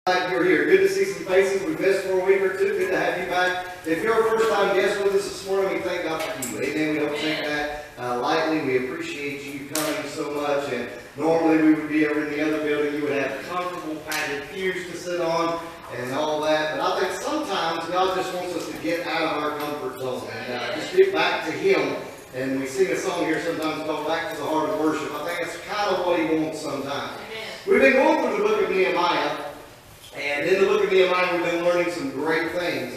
Glad you're here. Good to see some faces. We've missed for a week or two. Good to have you back. If you're a first-time guest with us this morning, we thank God for you. Amen. We don't take that lightly. We appreciate you coming so much. And normally we would be over in the other building. You would have comfortable padded pews to sit on and all that. But I think sometimes God just wants us to get out of our comfort zone and just get back to Him. And we sing a song here sometimes called Back to the Heart of Worship. I think that's kind of what He wants sometimes. We've been going through the book of Nehemiah. And in the book of Nehemiah, we've been learning some great things.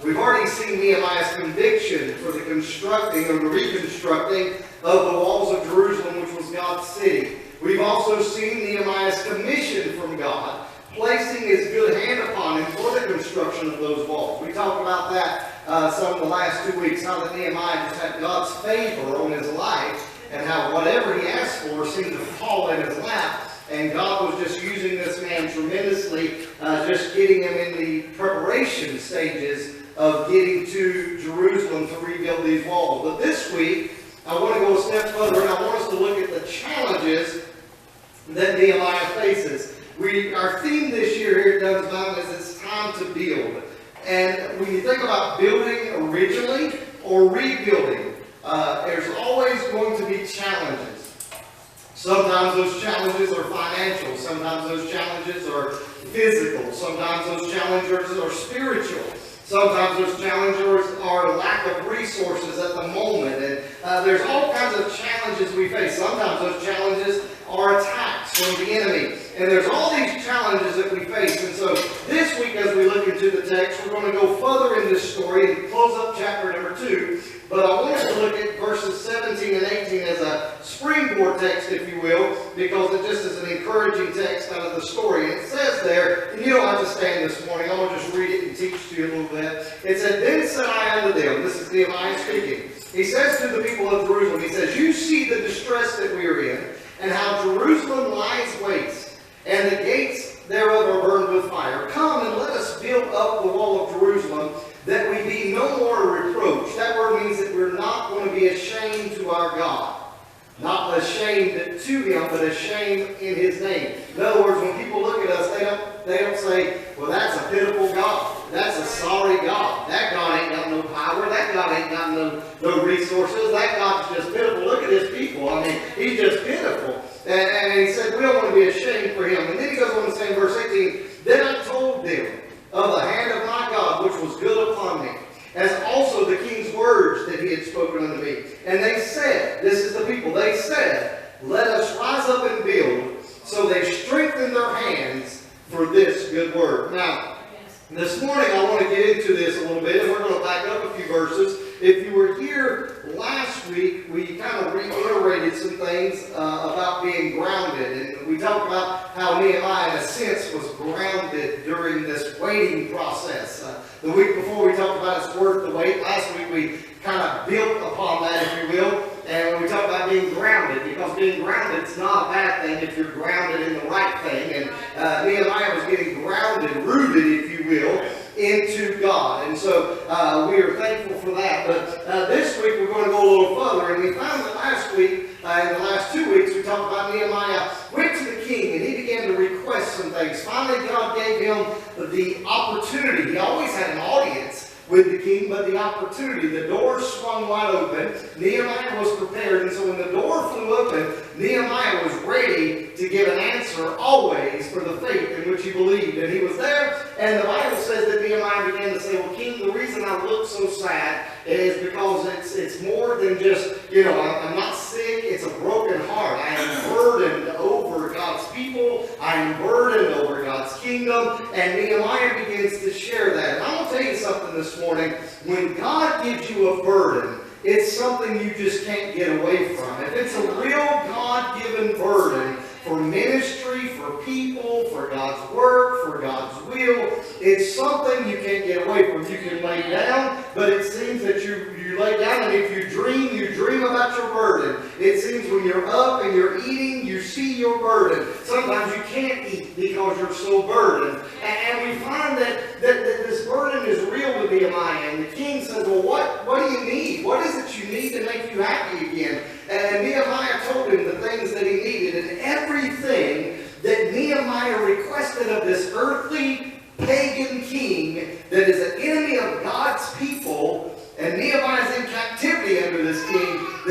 We've already seen Nehemiah's conviction for the constructing or the reconstructing of the walls of Jerusalem, which was God's city. We've also seen Nehemiah's commission from God, placing His good hand upon him for the construction of those walls. We talked about that some of the last 2 weeks, how that Nehemiah just had God's favor on his life, and how whatever he asked for seemed to fall in his lap. And God was just using this man tremendously, just getting him in the preparation stages of getting to Jerusalem to rebuild these walls. But this week, I want to go a step further, and I want us to look at the challenges that Nehemiah faces. Our theme this year here at Doug's Mountain is it's time to build. And when you think about building originally or rebuilding, there's always going to be challenges. Sometimes those challenges are financial. Sometimes those challenges are physical. Sometimes those challenges are spiritual. Sometimes those challenges are lack of resources at the moment. And there's all kinds of challenges we face. Sometimes those challenges are attacks from the enemy. And there's all these challenges that we face. And so this week as we look into the text, we're going to go further in this story and close up chapter number 2. But I want us to look at verses 17 and 18 as a springboard text, if you will, because it just is an encouraging text out of the story. And it says there, and you don't have to stand this morning, I'm going to just read it and teach to you a little bit. It said, "Then said I unto them," this is Nehemiah speaking. He says to the people of Jerusalem, he says, "You see the distress that we are in, and how Jerusalem lies waste, and the gates thereof are burned with fire. Come and let us build up the wall of Jerusalem, that we be no more a reproach." That word means that we're not going to be ashamed to our God. Not ashamed to Him, but ashamed in His name. In other words, when people look at us, they don't say, "Well, that's a pitiful God. That's a sorry God. That God ain't got no power. That God ain't got no resources. That God's just pitiful. Look at His people. I mean, He's just pitiful." And He said, we don't want to be ashamed for Him. And then He goes on to say in verse 18, "Then I told them of the hand of my God, which was good upon me, as also the king's words that he had spoken unto me. And they said," this is the people, they said, "Let us rise up and build." So they strengthened their hands for this good work. Now, this morning I want to get into this a little bit, and we're going to back up a few verses. If you were here last week, we kind of reiterated some things about being grounded. And we talked about how Nehemiah, in a sense, was grounded during this waiting process. The week before, we talked about it's worth the wait. Last week, we kind of built upon that, if you will. And we talked about being grounded, because being grounded is not a bad thing if you're grounded in the right thing. And Nehemiah was getting grounded, rooted, if you will, into God. And so we are thankful for that. But this week we're going to go a little further. And we found that last week, in the last 2 weeks, we talked about Nehemiah went to the king and he began to request some things. Finally, God gave him the opportunity. He always had an audience with the king, but the opportunity, the door swung wide open. Nehemiah was prepared, and so when the door flew open, Nehemiah was ready to give an answer always for the faith in which he believed. And he was there, and the Bible says that Nehemiah began to say, "Well, king, the reason I look so sad is because it's more than just, I'm not sick, it's a broken heart. I am burdened over God's people. I am burdened over God's kingdom." And Nehemiah begins to share that. And I'm going to tell you something this morning. When God gives you a burden, it's something you just can't get away from. If it's a real God-given burden for ministry, for people, for God's work, for God's will, it's something you can't get away from. You can lay down, but it seems that you lay down, and if you dream about your burden. It seems when you're up and you're eating, you see your burden. Sometimes you can't eat because you're so burdened. And we find that this burden is real with Nehemiah. And the king says, "Well, what do you need? What is it you need to make you happy again?" And Nehemiah told him the things that he needed. And everything that Nehemiah requested of this earthly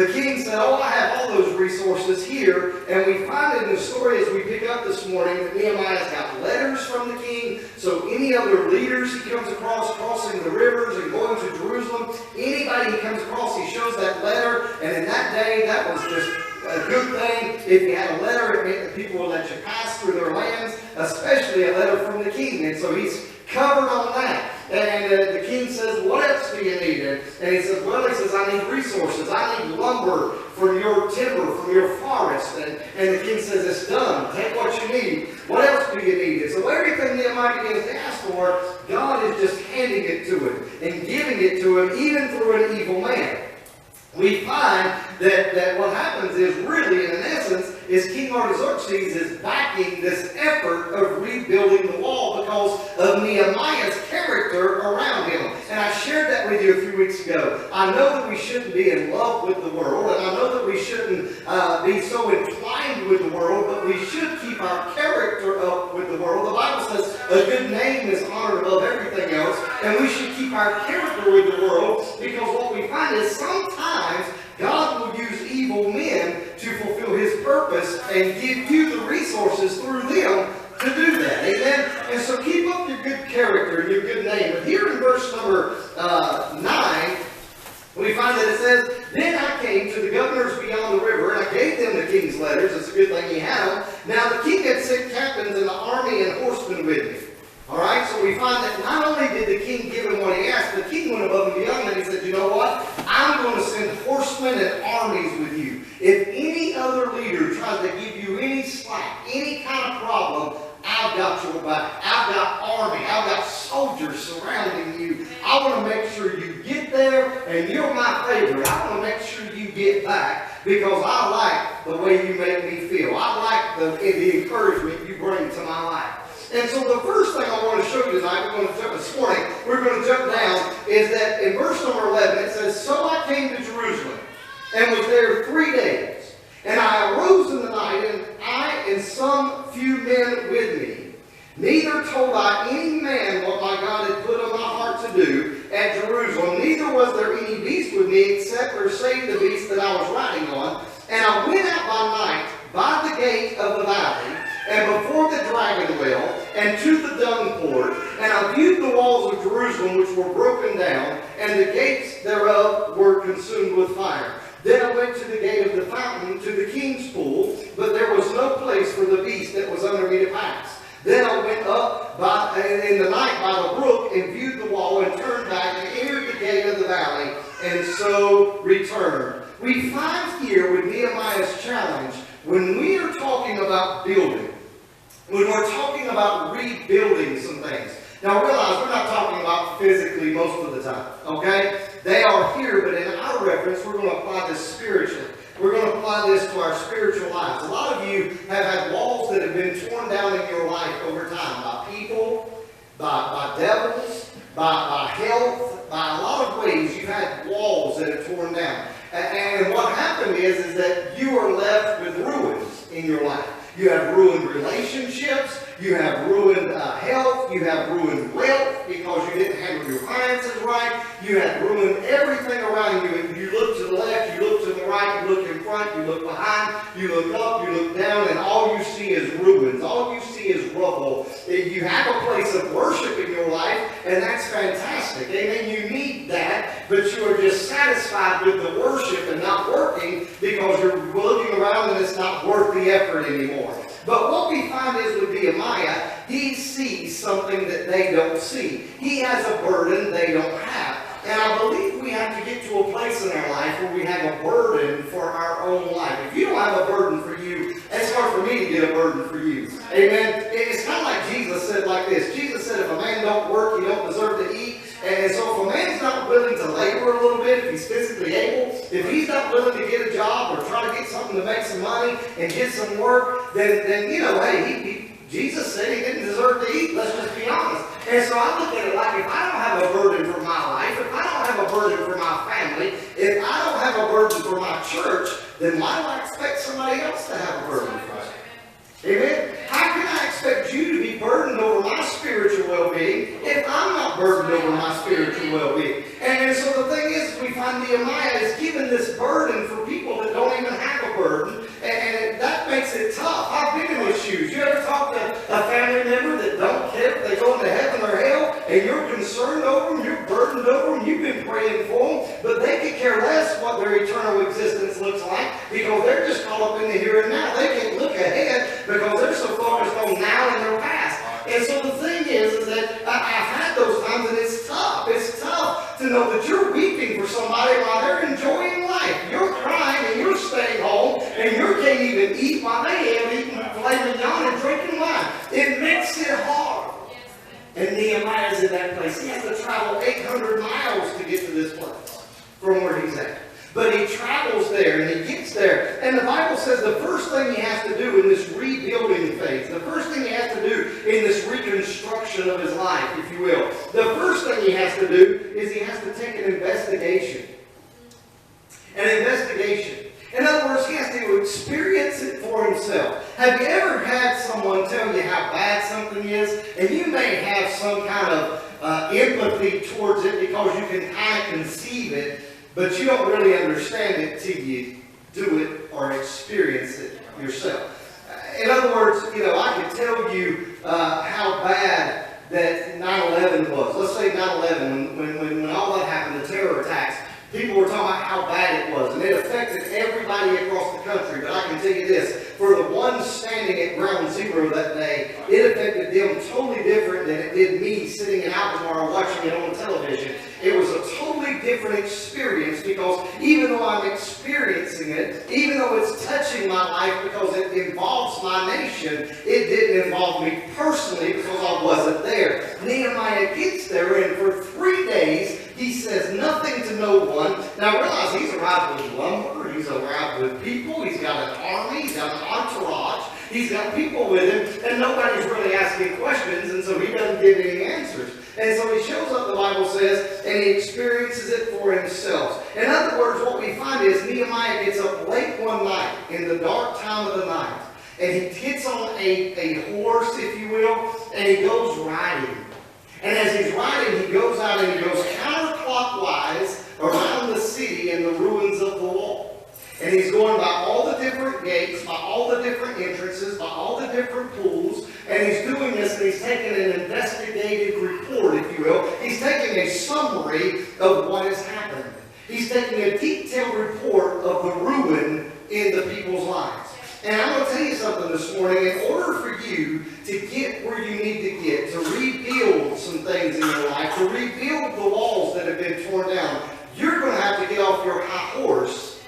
The king said, oh, I have all those resources here. And we find in the story as we pick up this morning that Nehemiah's got letters from the king. So any other leaders he comes across crossing the rivers and going to Jerusalem, anybody he comes across, he shows that letter. And in that day, that was just a good thing. If you had a letter, it meant that people would let you pass through their lands, especially a letter from the king. And so he's covered on that. And the king says, what else do you need? And he says, well, he says, I need resources. I need lumber from your timber, from your forest. And the king says, it's done. Take what you need. What else do you need? And so everything Nehemiah begins to ask for, God is just handing it to him and giving it to him, even through an evil man. We find that what happens is really, in essence, is King Artaxerxes is backing this effort of rebuilding the wall because of Nehemiah's character around him. And I shared that with you a few weeks ago. I know that we shouldn't be in love with the world, and I know that we shouldn't be so entwined with the world, but we should keep our character up with the world. The Bible says a good name is honored above everything else, and we should keep our character with the world, because what we find is sometimes God will use evil men to fulfill his purpose and give you the resources through them to do that. Amen? And so keep up your good character and your good name. But here in verse number 9, we find that it says, then I came to the governors beyond the river, and I gave them the king's letters. It's a good thing he had them. Now the king had sent captains in the army and horsemen with me. Alright, so we find that not only did the king give him what he asked, the king went above and beyond, and he said, you know what? I'm going to send horsemen and armies with you. If any other leader tries to give you any slack, any kind of problem, I've got your back. I've got army. I've got soldiers surrounding you. I want to make sure you get there, and you're my favorite. I want to make sure you get back, because I like the way you make me feel. I like the encouragement you bring to my life. And so the first thing I want to show you tonight, we're going to jump this morning, we're going to jump down, is that in verse number 11, it says, so I came to Jerusalem, and was there 3 days. And I arose in the night, and I and some few men with me. Neither told I any man what my God had put on my heart to do at Jerusalem. Neither was there any beast with me, except or save the beast that I was riding on. And I went out by night by the gate of the valley, and before the dragon well, and to the dung port, and I viewed the walls of Jerusalem, which were broken down, and the gates thereof were consumed with fire. Then I went to the gate of the fountain, to the king's pool, but there was no place for the beast that was under me to pass. Then I went up in the night by the brook, and viewed the wall, and turned back, and entered the gate of the valley, and so returned. We find here with Nehemiah's challenge, when we are talking about building, when we're talking about rebuilding some things. Now realize we're not talking about physically most of the time, okay? They are here, but in our reference, we're going to apply this spiritually. We're going to apply this to our spiritual lives. A lot of you have had walls that have been torn down in your life over time by people, by devils, by health, by a lot of ways. You've had walls that have torn down. And what happened is that you are left with ruins in your life. You have ruined relationships, you have ruined health, you have ruined wealth because you didn't handle your finances right, you have ruined everything around you. And you look to the left, you look to the right, you look in front, you look behind, you look up, you look down, and all you see is ruins. All you see is rubble. You have a place of worship in your life, and that's fantastic. Amen. You need that, but you are just satisfied with the worship and not working because you're looking around and it's not worth the effort anymore. But what we find is with Nehemiah, he sees something that they don't see. He has a burden they don't have. And I believe we have to get to a place in our life where we have a burden for our own life. If you don't have a burden for you, it's hard for me to get a burden for you. Amen? It's kind of like Jesus said like this. Jesus said, if a man don't work, he don't deserve to eat. And so if a man's not willing to labor a little bit, if he's physically able, if he's not willing to get a job or try to get something to make some money and get some work, then you know, hey, Jesus said he didn't deserve to eat. Let's just be honest. And so I look at it like, if I don't have a burden for my life, if I don't have a burden for my family, if I don't have a burden for my church, then why do I expect somebody else to have a burden for us? Amen? How can I expect you to be burdened over my spiritual well-being if I'm not burdened over my spiritual well-being? And so the thing is, we we find Nehemiah is given this burden for people that don't even have a burden, and that makes it tough. I've been in his shoes. You ever talk to a family member that don't care if they go into heaven or hell, and you're concerned over them, you're burdened over them, you've been praying for them, but they could care less what their eternal existence looks like because they're just caught up in the here and now. They can't look ahead because they're so focused on now and their past. And so the thing is that I've had those times, and it's tough. It's tough to know that you're weeping for somebody while they're enjoying life. You're crying and you're staying home, and you can't even eat while they have eating filet mignon and drinking wine. It makes it hard. And Nehemiah's in that place. He has to travel 800 miles to get to this place from where he's at. But he travels there and he gets there. And the Bible says the first thing he has to do in this rebuilding phase, the first thing he has to do in this reconstruction of his life, if you will, the first thing he has to do is he has to take an investigation. An investigation. In other words, he has to experience it for himself. Have you ever had someone tell you how bad something is? And you may have some kind of empathy towards it because you can kind of conceive it, but you don't really understand it till you do it or experience it yourself. In other words, I could tell you how bad that 9/11 was. Let's say 9/11, when all that happened, the terror attacks. People were talking about how bad it was, and it affected everybody across the country. But I can tell you this, for the ones standing at ground zero that day, it affected them totally different than it did me sitting in Albemarle watching it on television. It was a totally different experience because even though I'm experiencing it, even though it's touching my life because it involves my nation, it didn't involve me personally because I wasn't there. Nehemiah gets there, and for 3 days, he says nothing to no one. Now realize he's arrived with lumber, he's arrived with people, he's got an army, he's got an entourage, he's got people with him, and nobody's really asking questions, and so he doesn't give any answers. And so he shows up, the Bible says, and he experiences it for himself. In other words, what we find is Nehemiah gets up late one night, in the dark time of the night, and he gets on a horse, if you will, and he goes riding. And as he's riding, he goes out and he goes counterclockwise around the city and the ruins of the wall. And he's going by all the different gates, by all the different entrances, by all the different pools. And he's doing this, and he's taking an investigative report, if you will. He's taking a summary of what has happened. He's taking a detailed report of the ruin in the people's lives. And I'm going to tell you something this morning. In order for you to get where you need to get, to rebuild some things in your life, to rebuild the walls that have been torn down, you're going to have to get off your high horse.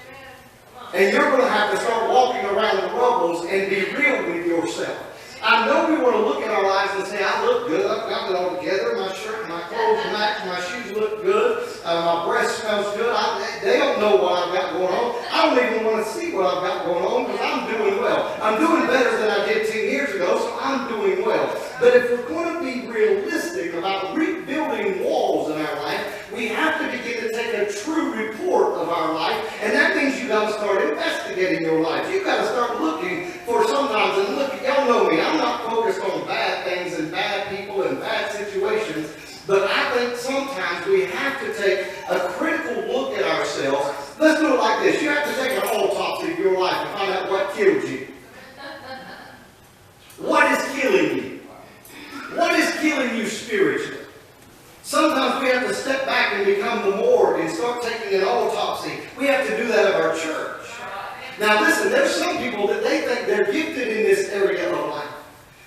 And you're going to have to start walking around the rubbles and be real with yourself. I know we want to look at our lives and say, I look good, I've got it all together, my shirt, my clothes match, my shoes look good, my breath smells good. They don't know what I've got going on. I don't even want to see what I've got going on because I'm doing well. I'm doing better than I did 10 years ago, so I'm doing well. But if we're going to be realistic about rebuilding walls in our life, we have to begin to take a true report of our life, and that means you've got to start investigating your life. You've got to start looking for sometimes, and look, y'all know me, I'm not focused on bad things and bad people and bad situations, but I think sometimes we have to take a critical look at ourselves. Let's do it like this. You have to take an autopsy of your life and find out what killed you. What is killing you? What is killing you spiritually? Sometimes we have to step back and become the morgue and start taking an autopsy. We have to do that at our church. Now listen, there's some people that they think they're gifted in this area of life.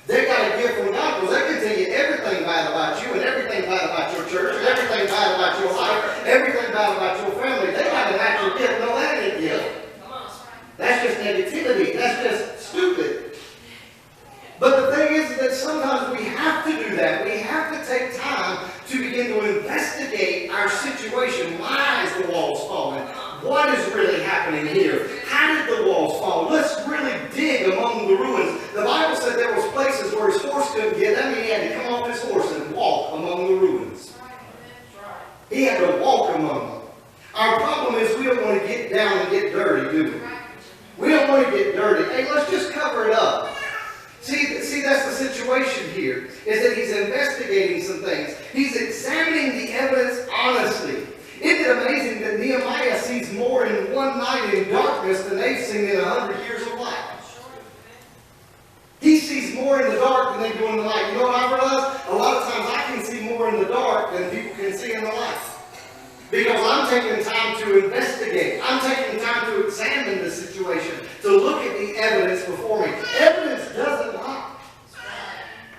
They got a gift from God because they can tell you everything bad about you and everything bad about your church and everything bad about your life, everything bad about your family. They got an actual gift. No, that ain't a gift. That's just negativity. That's just stupid. But the thing is that sometimes we have to do that. We have to take time to begin to investigate our situation. Why is the walls falling? What is really happening here? How did the walls fall? Let's really dig among the ruins. The Bible said there was places where his horse couldn't get. That means he had to come off his horse and walk among the ruins. He had to walk among them. Our problem is we don't want to get down and get dirty, do we? We don't want to get dirty. Hey, let's just cover it up. See, that's the situation here, is that he's investigating some things. He's examining the evidence honestly. Isn't it amazing that Nehemiah I'm taking time to investigate. I'm taking time to examine the situation, to look at the evidence before me. Evidence doesn't lie.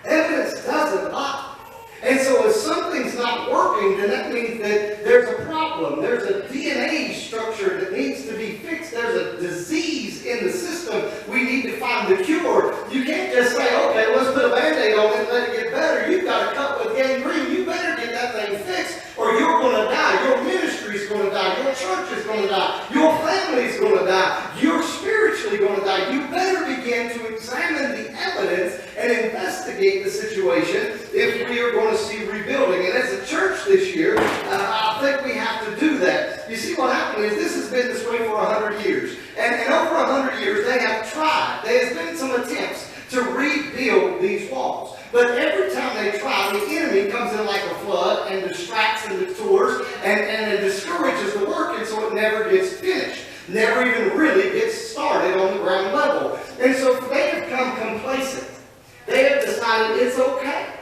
Evidence doesn't lie. And so if something's not working, then that means that there's a problem. There's a DNA structure that needs to be fixed. There's a disease in the system. We need to find the cure. You can't just say, okay, let's put a Band-Aid on it and let it get better. You've got a cut with gangrene. You better get that thing fixed or you're going to die. Your ministry's going to die. Your church is going to die. Your family's going to die. You're spiritually going to die. You better begin to examine the evidence and investigate the situation if we are going to see rebuilding. And as a church this year, I think we have to do that. You see, what happened is this has been this way for 100 years. And over 100 years, they have tried. There has been some attempts to rebuild these walls. But every time they try, the enemy comes in like a flood and distracts and detours and it discourages the work, and so it never gets finished. Never even really gets started on the ground level. And so they have come complacent. They have decided it's okay.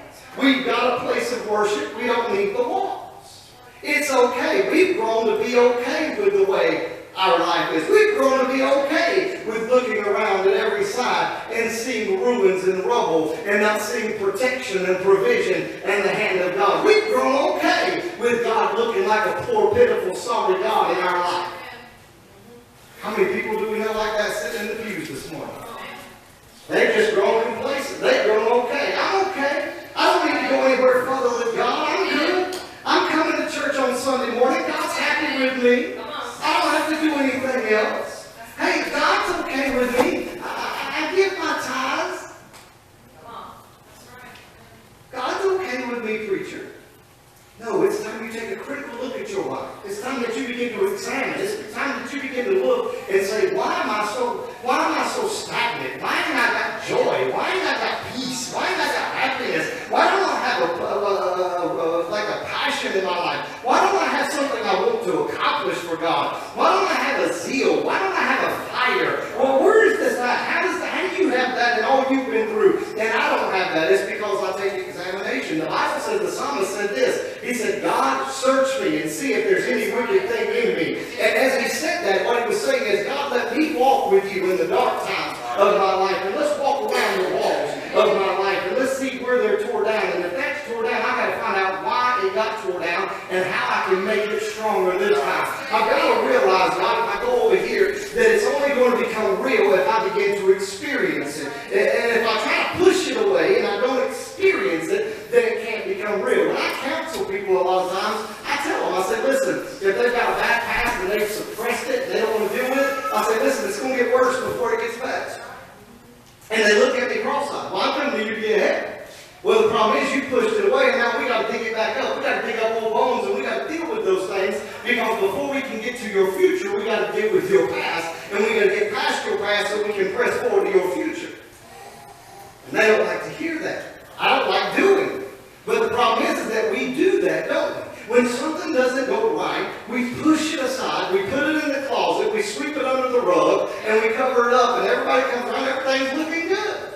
We've got a place of worship. We don't need the walls. It's okay. We've grown to be okay with the way our life is. We've grown to be okay with looking around at every side and seeing ruins and rubble and not seeing protection and provision and the hand of God. We've grown okay with God looking like a poor, pitiful, sorry God in our life. How many people do we know like that sitting in the pews this morning? They've just grown complacent. They've grown okay. I'm okay. I don't need to go anywhere further with God. I'm good. I'm coming to church on Sunday morning. God's happy with me. I don't have to do anything else. Hey, God's okay with me. I give my tithes. God's okay with me, preacher. No, it's time you take a critical look at your life. It's time that you begin to examine. It's time that you begin to look and say, why am I so stagnant? Why ain't I got joy? Why ain't I got peace? Why ain't I got happiness? Why don't I have a passion in my life? Why don't I have something I want to accomplish for God? Why don't I have a zeal? Why don't I have a fire? Well, where is this at? How do you have that in all you've been through? And I don't have that. It's because I take examination. The Bible says, the psalmist said this. He said, God, search me and see if there's any wicked thing in me. And as he said that, what he was saying is, God, let me walk with you in the dark times of my life. And let's walk around the walls of my life. And let's see where they're tore down. And if that's tore down, I've got to find out why it got tore down and how I can make it stronger this time. I've got to realize, God, if I go over here, that it's only going to become real if I begin to experience it. And if I try to push it away and I don't experience it, then it can't become real. When I counsel people a lot of times, I tell them, I say, listen, if they've got a bad past and they've suppressed it, they don't want to deal with it, I say, listen, it's going to get worse before it gets better. And they look at me cross-eyed. Well, I'm coming to you to get ahead. Well, the problem is you pushed it away, and now we got to dig it back up. We got to dig up old bones, and we got to deal with those things, because before we can get to your future, we got to deal with your past, and we got to get past your past so we can press forward to your future. And they don't like to hear that. I don't like doing it. But the problem is that we do that, don't we? When something doesn't go right, we push it aside, we put it in the closet, we sweep it under the rug, and we cover it up, and everybody comes around, everything's looking good.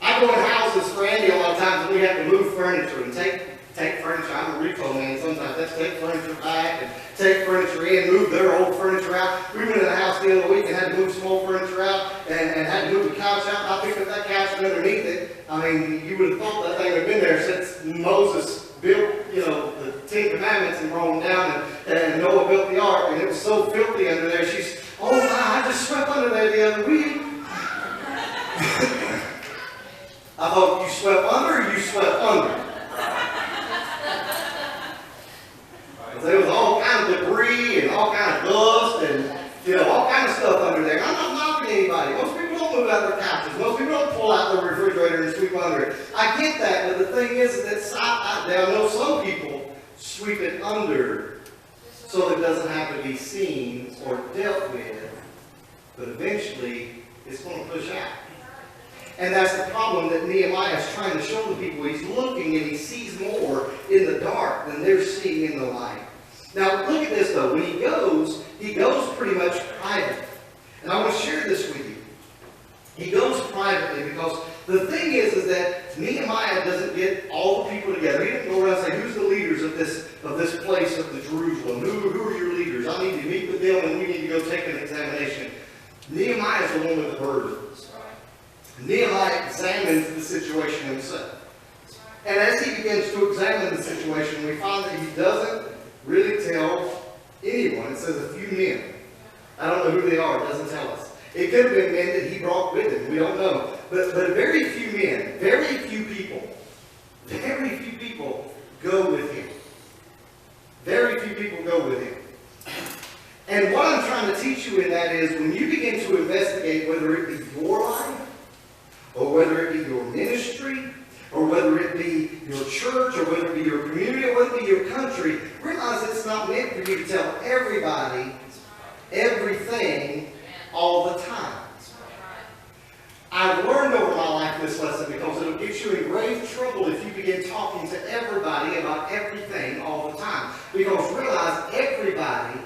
I go in houses for Andy a lot of times, and we have to move furniture and take furniture. I'm a repo man sometimes. Let's take furniture back and take furniture in, move their old furniture out. We went in the house the other week and had to move some old furniture out and had to move the couch out. I picked up that couch and underneath it. I mean, you would have thought that thing had been there since Moses built, the Ten Commandments and brought them down, and Noah built the ark, and it was so filthy under there. She's, oh my, I just swept under there the other week. I thought, you swept under or you swept under? There was all kinds of debris and all kinds of dust and all kinds of stuff under there. I'm not knocking anybody. Most people don't move out their couches. Most people don't pull out the refrigerator and sweep under it. I get that, but the thing is that I know some people sweep it under so it doesn't have to be seen or dealt with, but eventually it's going to push out. And that's the problem that Nehemiah is trying to show the people. He's looking and he sees more in the dark than they're seeing in the light. Now, look at this, though. When he goes pretty much private. And I want to share this with you. He goes privately because the thing is that Nehemiah doesn't get all the people together. He didn't go around and say, who's the leaders of this of this place of the Jerusalem. Who are your leaders? I need to meet with them and we need to go take an examination. Nehemiah is the one with the burdens. Nehemiah examines the situation himself. And as he begins to examine the situation, we find that he doesn't really tell anyone. It says a few men. I don't know who they are. It doesn't tell us. It could have been men that he brought with him. We don't know. But very few men, very few people go with him. Very few people go with him. And what I'm trying to teach you in that is when you begin to investigate whether it be your life, or whether it be your ministry, or whether it be your church, or whether it be your community, or whether it be your country, realize it's not meant for you to tell everybody everything all the time. I've learned over my life this lesson because it'll get you in grave trouble if you begin talking to everybody about everything all the time. Because realize everybody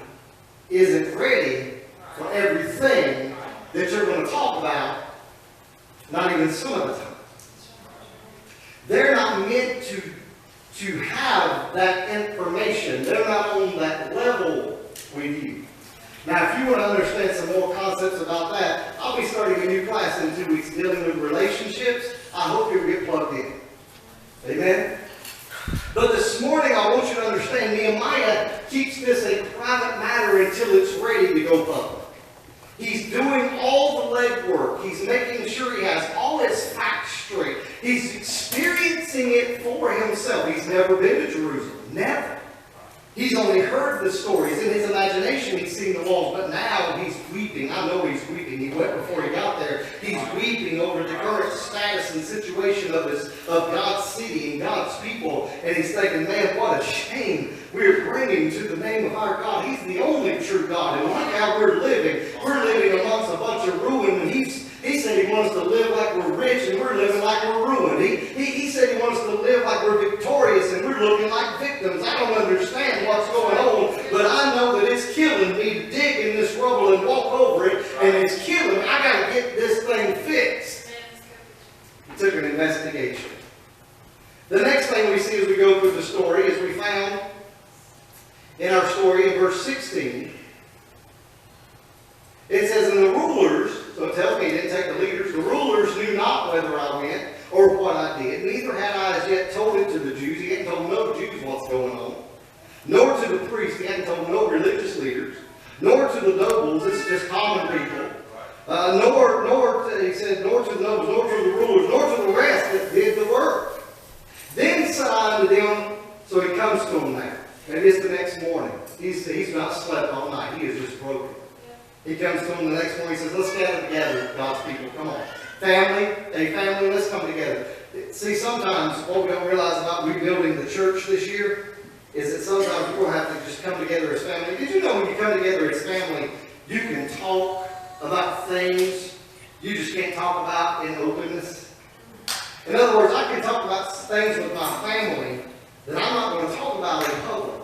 isn't ready for everything that you're going to talk about, not even some of the time. They're not meant to have that information. They're not on that level with you. Now, if you want to understand some more concepts about that, I'll be starting a new class in 2 weeks dealing with relationships. I hope you'll get plugged in. Amen? But this morning, I want you to understand Nehemiah keeps this a private matter until it's ready to go public. He's doing all the legwork. He's making sure he has all his facts straight. He's experiencing it for himself. He's never been to Jerusalem. Never. He's only heard the stories. In his imagination, he's seen the walls. But now he's weeping. I know he's weeping. He wept before he got there. He's weeping over the current status and situation of God's city and God's people. And he's thinking, man, what a shame we're bringing to the name of our God. He's the only true God. And look how we're living. We're living amongst a bunch of ruin. And he said he wants us to live like we're rich, and we're living like we're ruined. He said he wants us to live like we're victorious, and we're looking like victims. I don't understand what's going on, but I know that it's killing me to dig in this rubble and walk over it, and it's killing me. I got to get this thing fixed. He took an investigation. The next thing we see as we go through the story is we found in our story in verse 16, it says, and the rulers, so it tells me he didn't take the leaders, the rulers knew not whether I went or what I did, neither had I as yet told it to the Jews. He hadn't told no Jews what's going on, nor to the priests. He hadn't told no religious leaders, nor to the nobles. This is just common people. He said, nor to the nobles, nor to the rulers, nor to the rest that did the work. Then said I unto them, so he comes to them now. And it's the next morning. He's not slept all night. He is just broken. He comes to them the next morning. He says, let's gather together, God's people. Come on. Family, let's come together. See, sometimes what we don't realize about rebuilding the church this year is that sometimes we're going to have to just come together as family. Did you know when you come together as family, you can talk about things you just can't talk about in openness? In other words, I can talk about things with my family that I'm not going to talk about in public.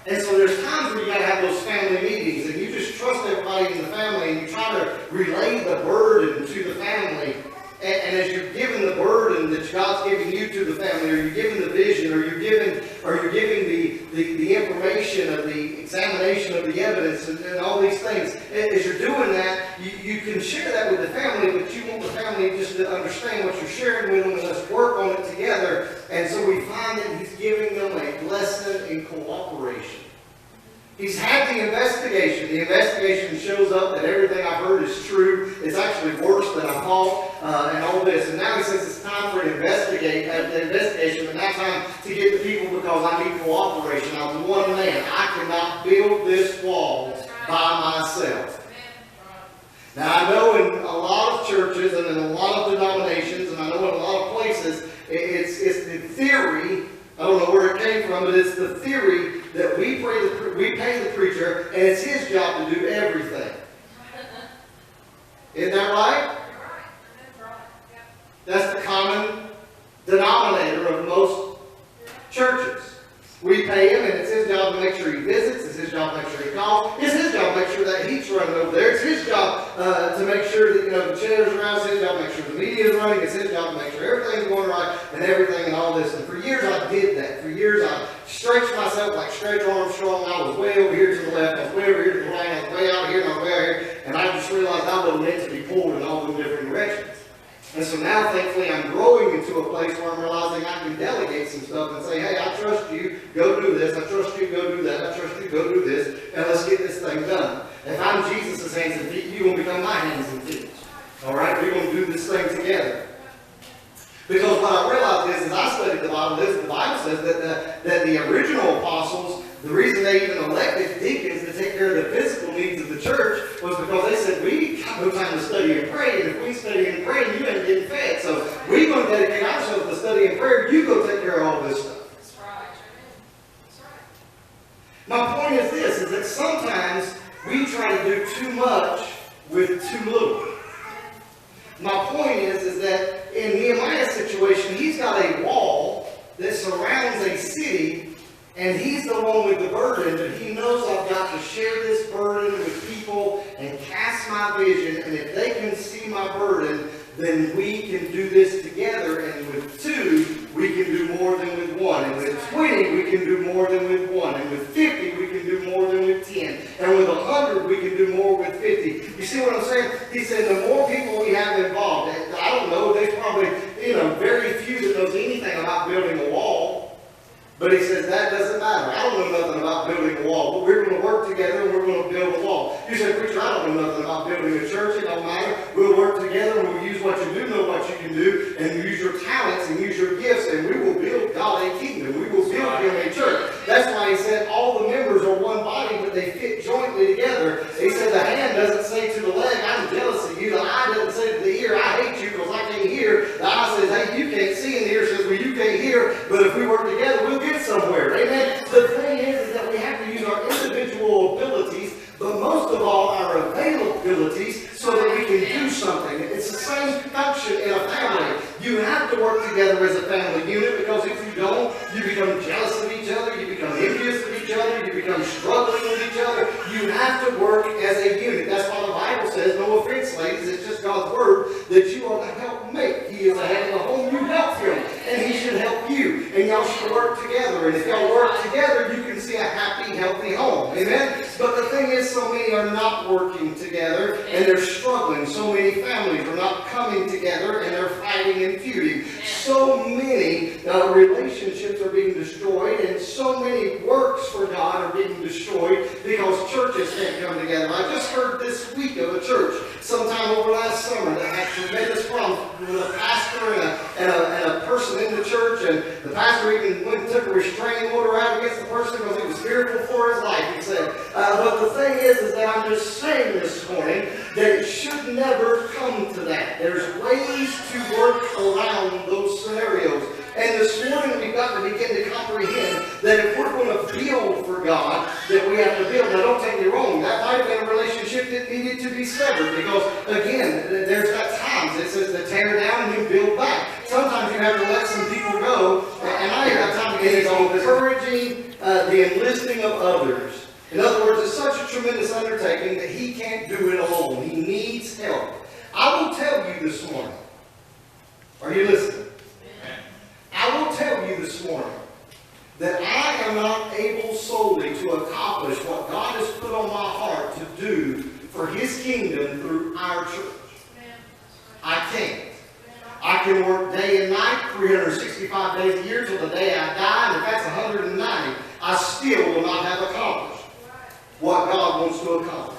And so there's times where you got to have those family meetings and you just trust everybody in the family and you try to relay the burden to the family. And as you're giving the burden that God's giving you to the family, or you're giving the vision, or you're giving the information of the examination of the evidence and all these things, as you're doing that, you can share that with the family, but you want the family just to understand what you're sharing with them, and let's work on it together. And so we find that he's giving them a lesson in cooperation. He's had the investigation. The investigation shows up that everything I've heard is true. It's actually worse than I thought, and all this. And now he says it's time for an investigation, but now time to get the people because I need cooperation. I'm one man. I cannot build this wall by myself. Now I know in a lot of churches and in a lot of denominations, and I know in a lot of places, it's the theory. I don't know where it came from, but it's the theory that we pay the preacher, and it's his job to do everything. Isn't that right? That's the common denominator of most churches. We pay him, and it's his job to make sure he visits. It's his job to make sure he calls. It's his job to make sure that heat's running over there. It's his job to make sure that the chairs are around. It's his job to make sure the media is running. It's his job to make sure everything's going right and everything and all this. And for years I did that. For years I stretch myself like Stretch Armstrong. I was way over here to the left, I was way over here to the right, I was way out here, and I was way out here. And I just realized I wasn't meant to be pulled in all those different directions. And so now, thankfully, I'm growing into a place where I'm realizing I can delegate some stuff and say, hey, I trust you, go do this. I trust you, go do that. I trust you, go do this. And let's get this thing done. If I'm Jesus' hands and feet, you're going to become my hands and feet. All right? We're going to do this thing together. Because what I realized is, as I studied the Bible, the Bible says that the original apostles, the reason they even elected deacons to take care of the physical needs of the church was because they said, we got no time to study and pray, and if we study and pray, you ain't getting fed. So we're going to dedicate ourselves to study and prayer. You go take care of all this stuff. That's right. That's right. My point is this, is that sometimes we try to do too much with too little. My point is that in Nehemiah's situation, he's got a wall that surrounds a city, and he's the one with the burden, but he knows I've got to share this burden with people and cast my vision, and if they can see my burden, then we can do this together, and with 2, we can do more than with 1, and with 20, we can do more than with 1, and with 50, we can do more than with 10, and with 100, we can do more with 50. You see what I'm saying? He said the more people we have involved, and I don't know, there's probably, very few that knows anything about building a wall. But he says, that doesn't matter. I don't know nothing about building a wall, but we're going to work together and we're going to build a wall. You say, preacher, I don't know nothing about building a church. It don't matter. We'll work together and we'll use what you do know what you can do, and use your talents and use your gifts, and we will build God a kingdom. We will build him a church. That's why he said all the members are one body, but they fit jointly together. He said the hand doesn't say to the leg, I'm jealous of you. The eye doesn't say to the ear, I hate you because I can't hear. The eye says, hey, you can't see, and the ear says, well, you can't hear. But if we work together, we'll get somewhere. Amen? The thing is that we have to use our individual abilities, but most of all our availabilities, so that we can do something. It's the same function in a family. You have to work together as a family unit, because if you don't, you become jealous of each other, you become envious of each other, you become struggling with each other. You have to work as a unit. That's why the Bible says, no offense, ladies, it's just God's word, that you are to help make. He is the head of the home, you help him, and he should help you. And y'all should work together. And if y'all work together, you can see a happy, healthy home. Amen? But the thing is, so many are not working together, and they're struggling. So many families are not coming together, and they're fighting and feuding. So many relationships are being destroyed, and so many works for God are being destroyed because churches can't come together. I just heard this week of a church sometime over last summer that had tremendous problems with a pastor and a person in the church, and the pastor even went and took a restraining order out against the person because he was fearful for his life, he said. But the thing is that I'm just saying this morning that it should never come to that. There's ways to work around those scenarios. And this morning we've got to begin to comprehend that if we're going to build for God, that we have to build. Now don't take me wrong, that might have been a relationship that needed to be severed, because again, there's got times it says to tear down and then build back. Sometimes you have to let some people go, and I have time to get into encouraging the enlisting of others. In other words, it's such a tremendous undertaking that he can't do it alone. He needs help. I will tell you this morning. Are you listening? I will tell you this morning that I am not able solely to accomplish what God has put on my heart to do for his kingdom through our church. I can't. I can work day and night, 365 days a year till the day I die, and if that's 190, I still will not have accomplished what God wants to accomplish.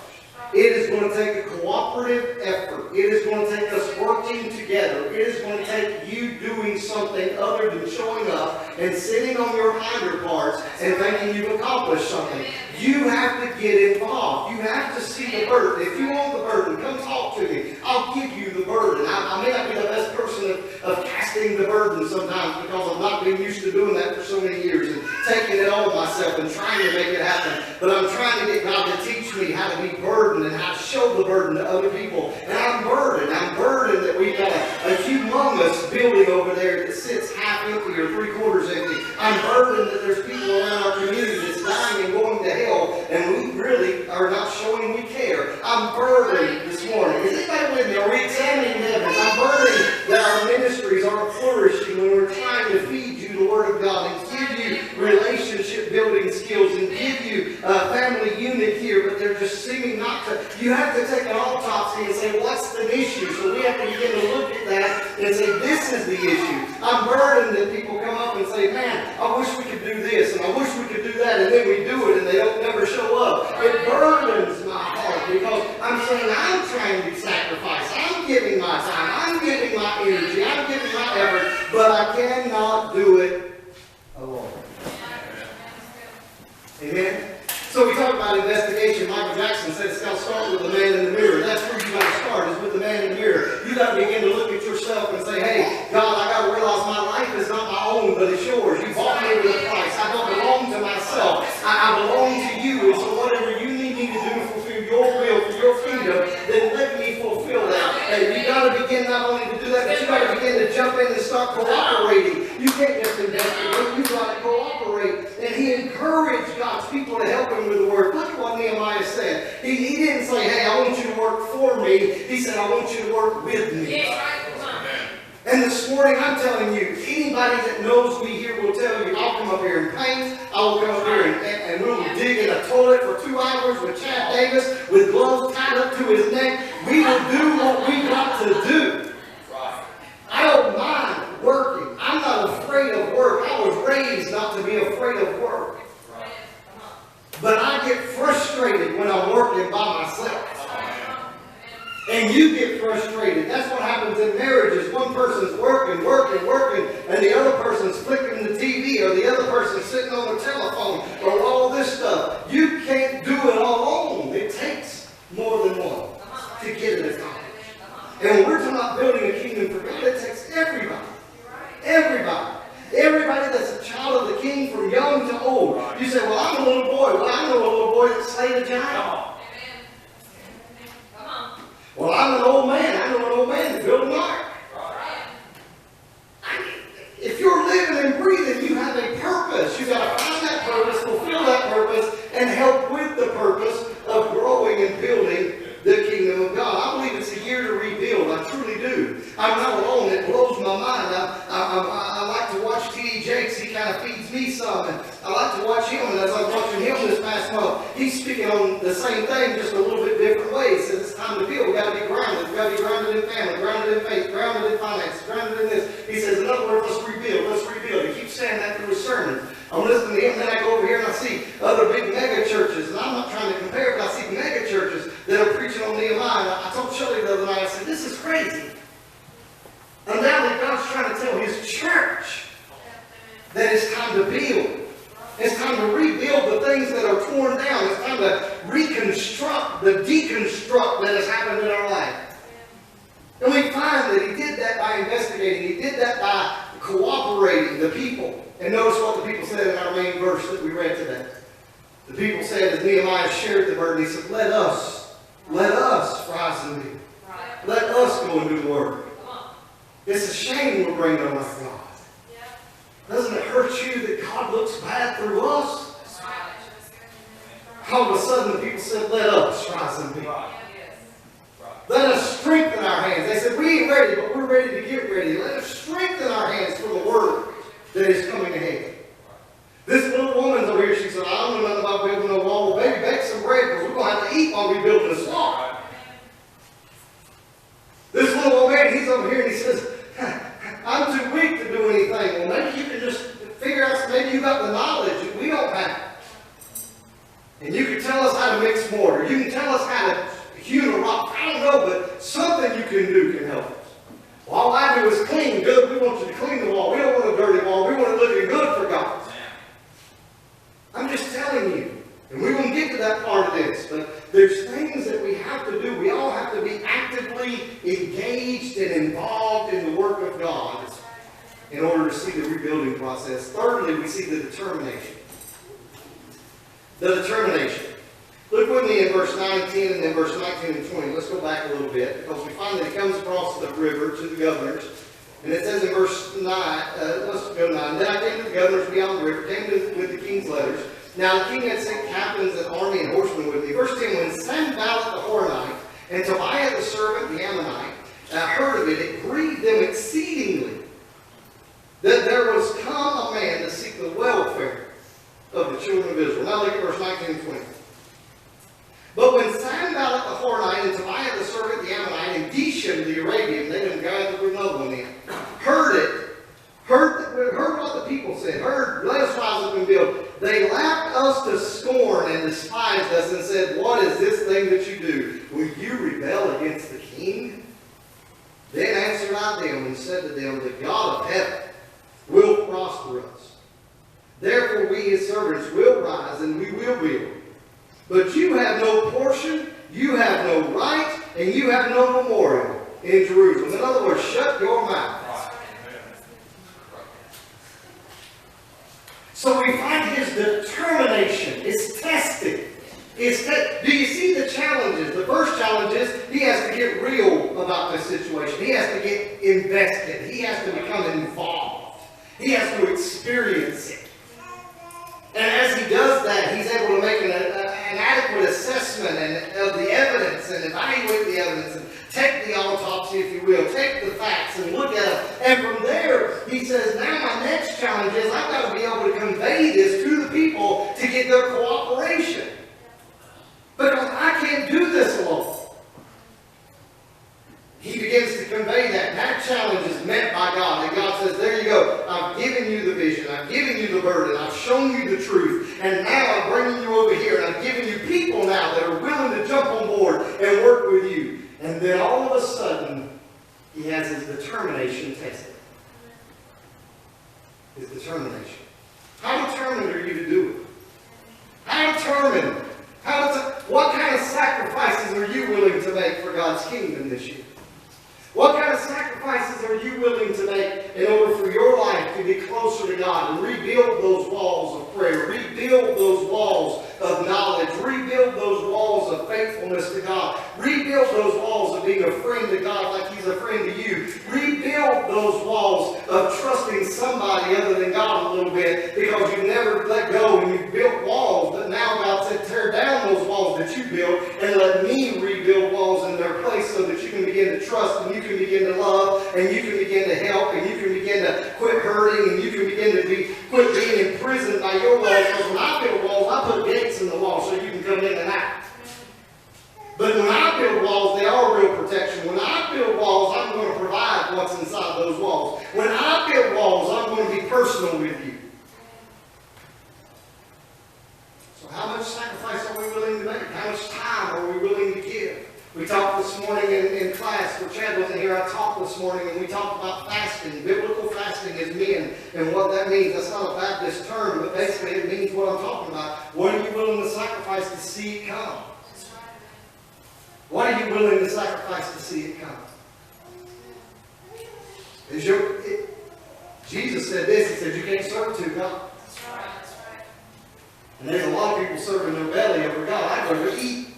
It is going to take a cooperative effort. It is going to take us working together. It is going to take you doing something other than showing up and sitting on your hinder parts and thinking you've accomplished something. You have to get involved. You have to see the burden. If you want the burden, come talk to me. I'll give you the burden. I may not be the best person of casting the burden sometimes, because I've not been used to doing that for so many years and taking it on myself and trying to make it happen. But I'm trying to get God to teach me how to be burdened and how to show the burden to other people. And I'm burdened. I'm burdened that we've got a humongous building over there that sits half empty or 3/4 empty. I'm burdened that there's people around our community that's dying and going to hell, and we really are not showing we care. I'm burdened this morning. Is anybody with me? Are we examining heavens? I'm burdened that our ministries aren't flourishing when we're trying to feed you the Word of God and give you relationships seeming not to, you have to take an autopsy and say, what's the issue? So we have to begin to look at that and say, this is the issue. I'm burdened that people come up and say, man, I wish we could do this, and I wish we could do that, and then we do it, and they don't never show up. It burdens my heart, because I'm saying, I'm trying to sacrifice. I'm giving my time. I'm giving my energy. I'm giving my effort, but I cannot do it alone. Amen? So we talk about investigation. Michael Jackson said it's got to start with the man in the mirror. That's where you got to start, is with the man in the mirror. You got to begin to look at yourself and say, hey, God, I got to realize my life is not my own, but it's yours. You bought me with a price. I don't belong to myself. I belong to you. And so whatever you need me to do to fulfill your will for your kingdom, then let me fulfill that. And you got to begin not only to do that, but you got to begin to jump in and start cooperating. You can't just investigate. You got to cooperate. And he encouraged God's people to help him with the word. Look at what Nehemiah said. He didn't say, hey, I want you to work for me. He said, I want you to work with me. And this morning, I'm telling you, anybody that knows me here will tell you, I'll come up here and paint. I will come up here and we will dig in a toilet for 2 hours with Chad Davis with gloves tied up to his neck. We will do what we got to do. I don't mind working. I'm not afraid of work. I was raised not to be afraid of work. But I get frustrated when I'm working by myself. And you get frustrated. That's what happens in marriages. One person's working, and the other person's flicking the TV, or the other person's sitting on the telephone, or all this stuff. You can't do it alone. It takes more than one to get it accomplished. And when we're talking about building a kingdom for God, it takes everybody. Everybody. Everybody that's a child of the King, from young to old. You say, well, I'm a little boy. Well, I know a little boy that slayed a giant. Well, I'm an old man. I know an old man that built an ark. If you're living and breathing, you have a purpose. You've got to find that purpose, fulfill that purpose, and help with the purpose of growing and building the kingdom of God. I believe it's a year to rebuild. I truly do. I'm not alone. It blows my mind. I like to watch T.D. Jakes. He kind of feeds me some. And I like to watch him. And as I was watching him this past month, he's speaking on the same thing, just a little bit different way. He says it's time to build. We've got to be grounded. We've got to be grounded in family, grounded in faith, grounded in finances, grounded in this. He says, in other words, let's rebuild. Let's rebuild. He keeps saying that through his sermons. I'm listening to him, and then I go over here and I see other big mega churches. And I'm not trying to compare, but I see mega churches that are preaching on Nehemiah. I told Shelley the other night, I said, this is crazy. Undoubtedly, God's trying to tell his church that it's time to build. It's time to rebuild the things that are torn down. It's time to reconstruct the deconstruct that has happened in our life. And we find that he did that by investigating. He did that by cooperating the people. And notice what the people said in our main verse that we read today. The people said, as Nehemiah shared the burden, he said, let us rise and build. Let us go and do the work. It's a shame we're bringing on like God. Doesn't it hurt you that God looks bad through us? All of a sudden the people said, let us rise and build. Let us strengthen our hands. They said, we ain't ready, but we're ready to get ready. Let us strengthen our hands for the work that is coming ahead. This little woman's over here, she said, I don't know nothing about building a wall. Well, baby, bake some bread, because we're going to have to eat while we build this wall. This little old man, he's over here and he says, I'm too weak to do anything. Well, maybe you can just figure out, maybe you got the knowledge that we don't have. And you can tell us how to mix mortar. You can tell us how to hew a rock. I don't know, but something you can do can help us. Well, all I do is clean good. We want you to clean the wall. We don't want a dirty wall. We want it looking good for God. I'm just telling you. And we're going to get to that part of this. But there's things that we have to do. We all have to be actively engaged and involved in the work of God in order to see the rebuilding process. Thirdly, we see the determination. The determination. Look with me in verse 19 and then verse 19 and 20. Let's go back a little bit, because we find that he comes across the river to the governors. And it says in verse 9, let's go 9. Then I came to the governors beyond the river, came with the king's letters. Now the king had sent captains and army and horsemen with me. Verse 10, when Sanballat the Horonite and Tobiah the servant, the Ammonite, heard of it, it grieved them exceedingly that there was come a man to seek the welfare of the children of Israel. Now look at verse 19 and 20. But when Sanballat the Horonite and Tobiah the servant the Ammonite and Geshem the Arabian, they didn't guys that we another one in, heard what the people said, heard, let us rise up and build. They laughed us to scorn and despised us and said, what is this thing that you do? Will you rebel against the king? Then answered I them and said to them, the God of heaven will prosper us. Therefore we his servants will rise and we will build. But you have no portion, you have no right, and you have no memorial in Jerusalem. In other words, shut your mouth. So we find his determination is tested. Do you see the challenges? The first challenge is he has to get real about this situation. He has to get invested. He has to become involved. He has to experience it. And as he does that, he's able to make an adequate assessment of the evidence and evaluate the evidence and take the autopsy, if you will, take the facts and look at them. And from there, he says, now my next challenge is I've got to be able to convey this to the people to get their cooperation. Because I can't do this alone. He begins to convey that. That challenge is met by God. And God says, there you go. I've given you the vision. I've given you the burden. I've shown you the truth. And now I'm bringing you over here. And I've given you people now that are willing to jump on board and work with you. And then all of a sudden, he has his determination tested. His determination. How determined are you to do it? How determined? What kind of sacrifices are you willing to make for God's kingdom this year? What kind of sacrifices are you willing to make in order for your life to get closer to God and rebuild those walls of prayer, rebuild those walls of knowledge, rebuild those walls of faithfulness to God, rebuild those walls of being a friend to God like he's a friend to you, rebuild those walls of trusting somebody other than God a little bit because you never let go and you've built walls, but now God said tear down those walls that you built and let me rebuild walls in their place so that you can begin to trust and you can begin to love and you can begin to help and you can begin to quit hurting and you can begin to quit being imprisoned by your walls. Because when I build walls, I put gates in the wall so you can come in and out. But when I build walls, they are real protection. When I build walls, I'm going to provide what's inside those walls. When I build walls, I'm going to be personal with you. So how much sacrifice are we willing to make? How much time are we willing to give? We talked this morning in class, where Chad wasn't here, I talked this morning, and we talked about fasting. Biblical fasting as men, and what that means. That's not a Baptist term, but basically it means what I'm talking about. What are you willing to sacrifice to see it come? What are you willing to sacrifice to see it come? Jesus said this, he said, you can't serve two gods. That's right, that's right. And there's a lot of people serving their belly over God. I'd rather eat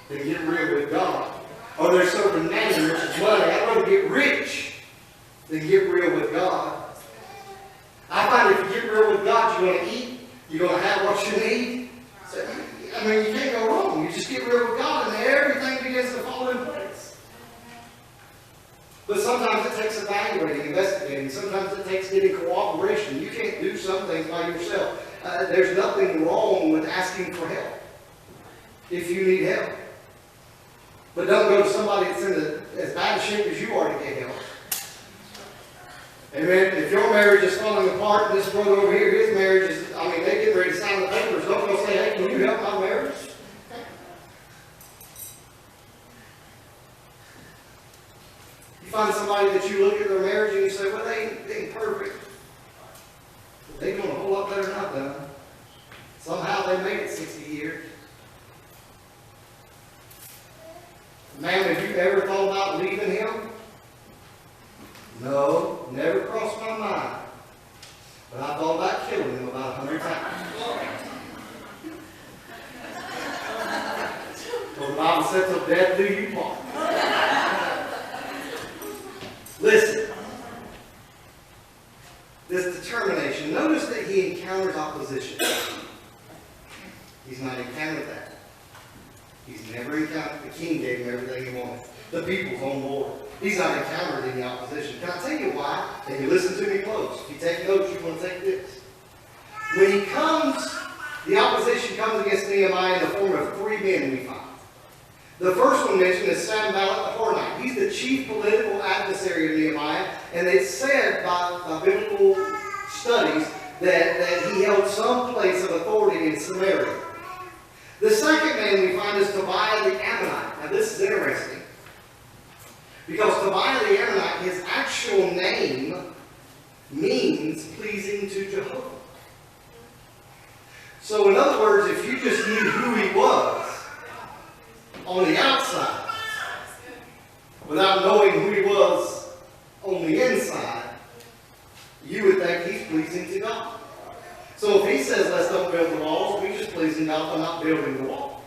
than get real with God. Or they're serving mammon, which is money. I'd rather get rich than get real with God. I find if you get real with God, you're going to eat. You're going to have what you need. So, I mean, you can't go wrong. You just get real with God and everything begins to fall in place. But sometimes it takes evaluating, investigating. Sometimes it takes getting cooperation. You can't do some things by yourself. There's nothing wrong with asking for help if you need help. But don't go to somebody that's in as bad a shape as you are to get help. Amen. If your marriage is falling apart, this brother over here, his marriage is, they get ready to sign the papers. Don't go say, hey, can you help my marriage? You find somebody that you look at their marriage and you say, well, they ain't perfect. But they're doing a whole lot better than I've done. Somehow they made it 60 years. Ma'am, have you ever thought about leaving him? No, never crossed my mind. But I thought about killing him about 100 times. So the Bible says, till death do you part. Listen. This determination. Notice that he encounters opposition. He's not encountered that. He's never encountered. The king gave him everything he wanted. The people's on board. He's not encountered any opposition. Can I tell you why? If you listen to me close. If you take notes, you want to take this. When he comes, the opposition comes against Nehemiah in the form of 3 men we find. The first one mentioned is Sanballat the Horonite. He's the chief political adversary of Nehemiah, and it's said by biblical studies that he held some place of authority in Samaria. The second man we find is Tobiah the Ammonite. Now this is interesting, because Tobiah the Ammonite, his actual name means pleasing to Jehovah. So in other words, if you just knew who he was on the outside, without knowing who he was on the inside, you would think he's pleasing to God. So if he says, let's don't build the walls, we just pleasing God by not building the wall.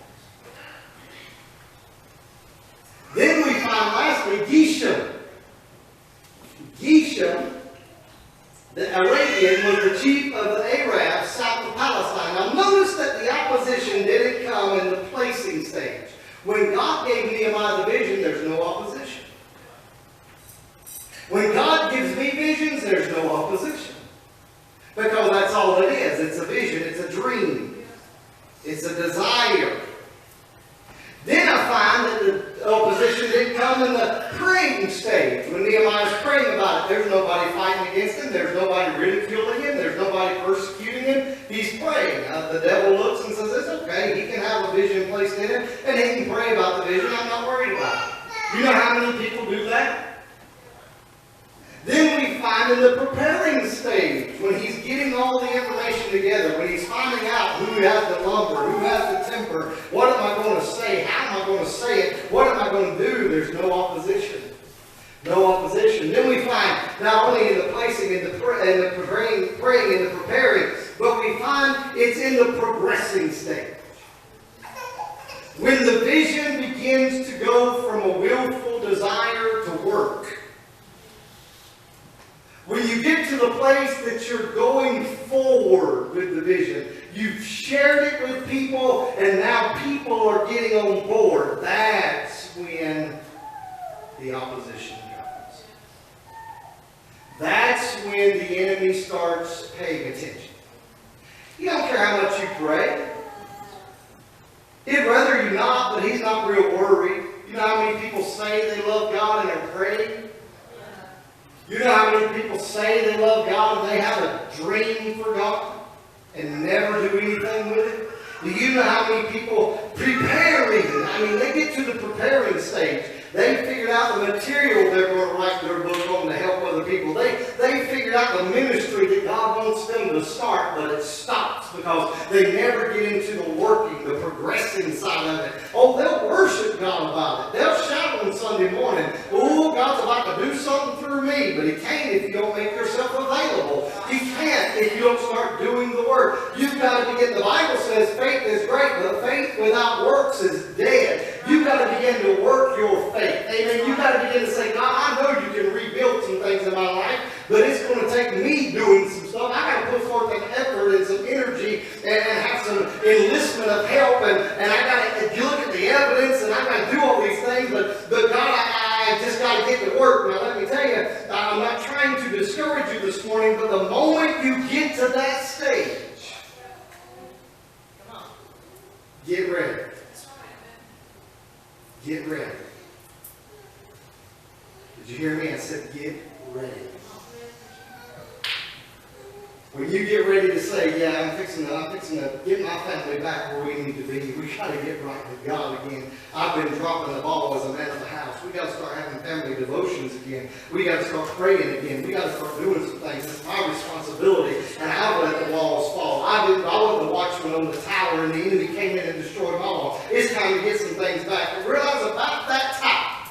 Then we find lastly Geshem. Geshem, the Arabian, was the chief of the Arabs south of Palestine. Now notice that the opposition didn't come in the placing stage. When God gave Nehemiah the vision, there's no opposition. When God gives me visions, there's no opposition. Because that's all it is. It's a vision. It's a dream. It's a desire. Then I find that the opposition didn't come in the praying stage. When Nehemiah's praying about it, there's nobody fighting against him. There's nobody ridiculing him. There's nobody persecuting him. He's praying. The devil looks and says, it's okay. He can have a vision placed in him, and he can pray about the vision. I'm not worried about it. You know how many people do that? Then we find in the preparing stage, when he's getting all the information together, when he's finding out who has the lumber, who has the timber, what am I going to say, how am I going to say it, what am I going to do, there's no opposition. No opposition. Then we find, not only in the placing, in the praying, in the preparing, but we find it's in the progressing stage. When the vision begins to go from a willful desire to work. When you get to the place that you're going forward with the vision, you've shared it with people, and now people are getting on board. That's when the opposition comes. That's when the enemy starts paying attention. You don't care how much you pray. He'd rather you not, but he's not real worried. You know how many people say they love God and they're praying? You know how many people say they love God and they have a dream for God and never do anything with it? Do you know how many people preparing? I mean, they get to the preparing stage. They figured out the material they're going to write their book on to help other people. They figured out the ministry that God wants them to start, but it stops because they never get into the working, the progressing side of it. Oh, they'll worship God about it. They'll shout on Sunday morning, oh, God's about to do something through me, but He can't if you don't make yourself available. He can't if you don't start doing the work. You've got to begin. The Bible says faith is great, but faith without works is dead. You've got to begin to work your faith. Amen. You've got to begin to say, God, I know you can rebuild some things in my life, but it's going to take me doing some stuff. I got to put forth an effort and some energy and have some enlistment of help, and I got to look at the evidence, and I got to do all these things, but God, I just got to get to work. Now, let me tell you, I'm not trying to discourage you this morning, but the moment you get to that stage, get ready. Get ready. Did you hear me? I said, get ready. When you get ready to say, yeah, I'm fixing to get my family back where we need to be, we got to get right with God again. I've been dropping the ball as a man of the house. We got to start having family devotions again. We got to start praying again. We got to start doing some things. It's my responsibility, and I let the walls fall. I wasn't the watchman on the tower, and the enemy came in and destroyed my wall. It's time to get some things back. But realize about that time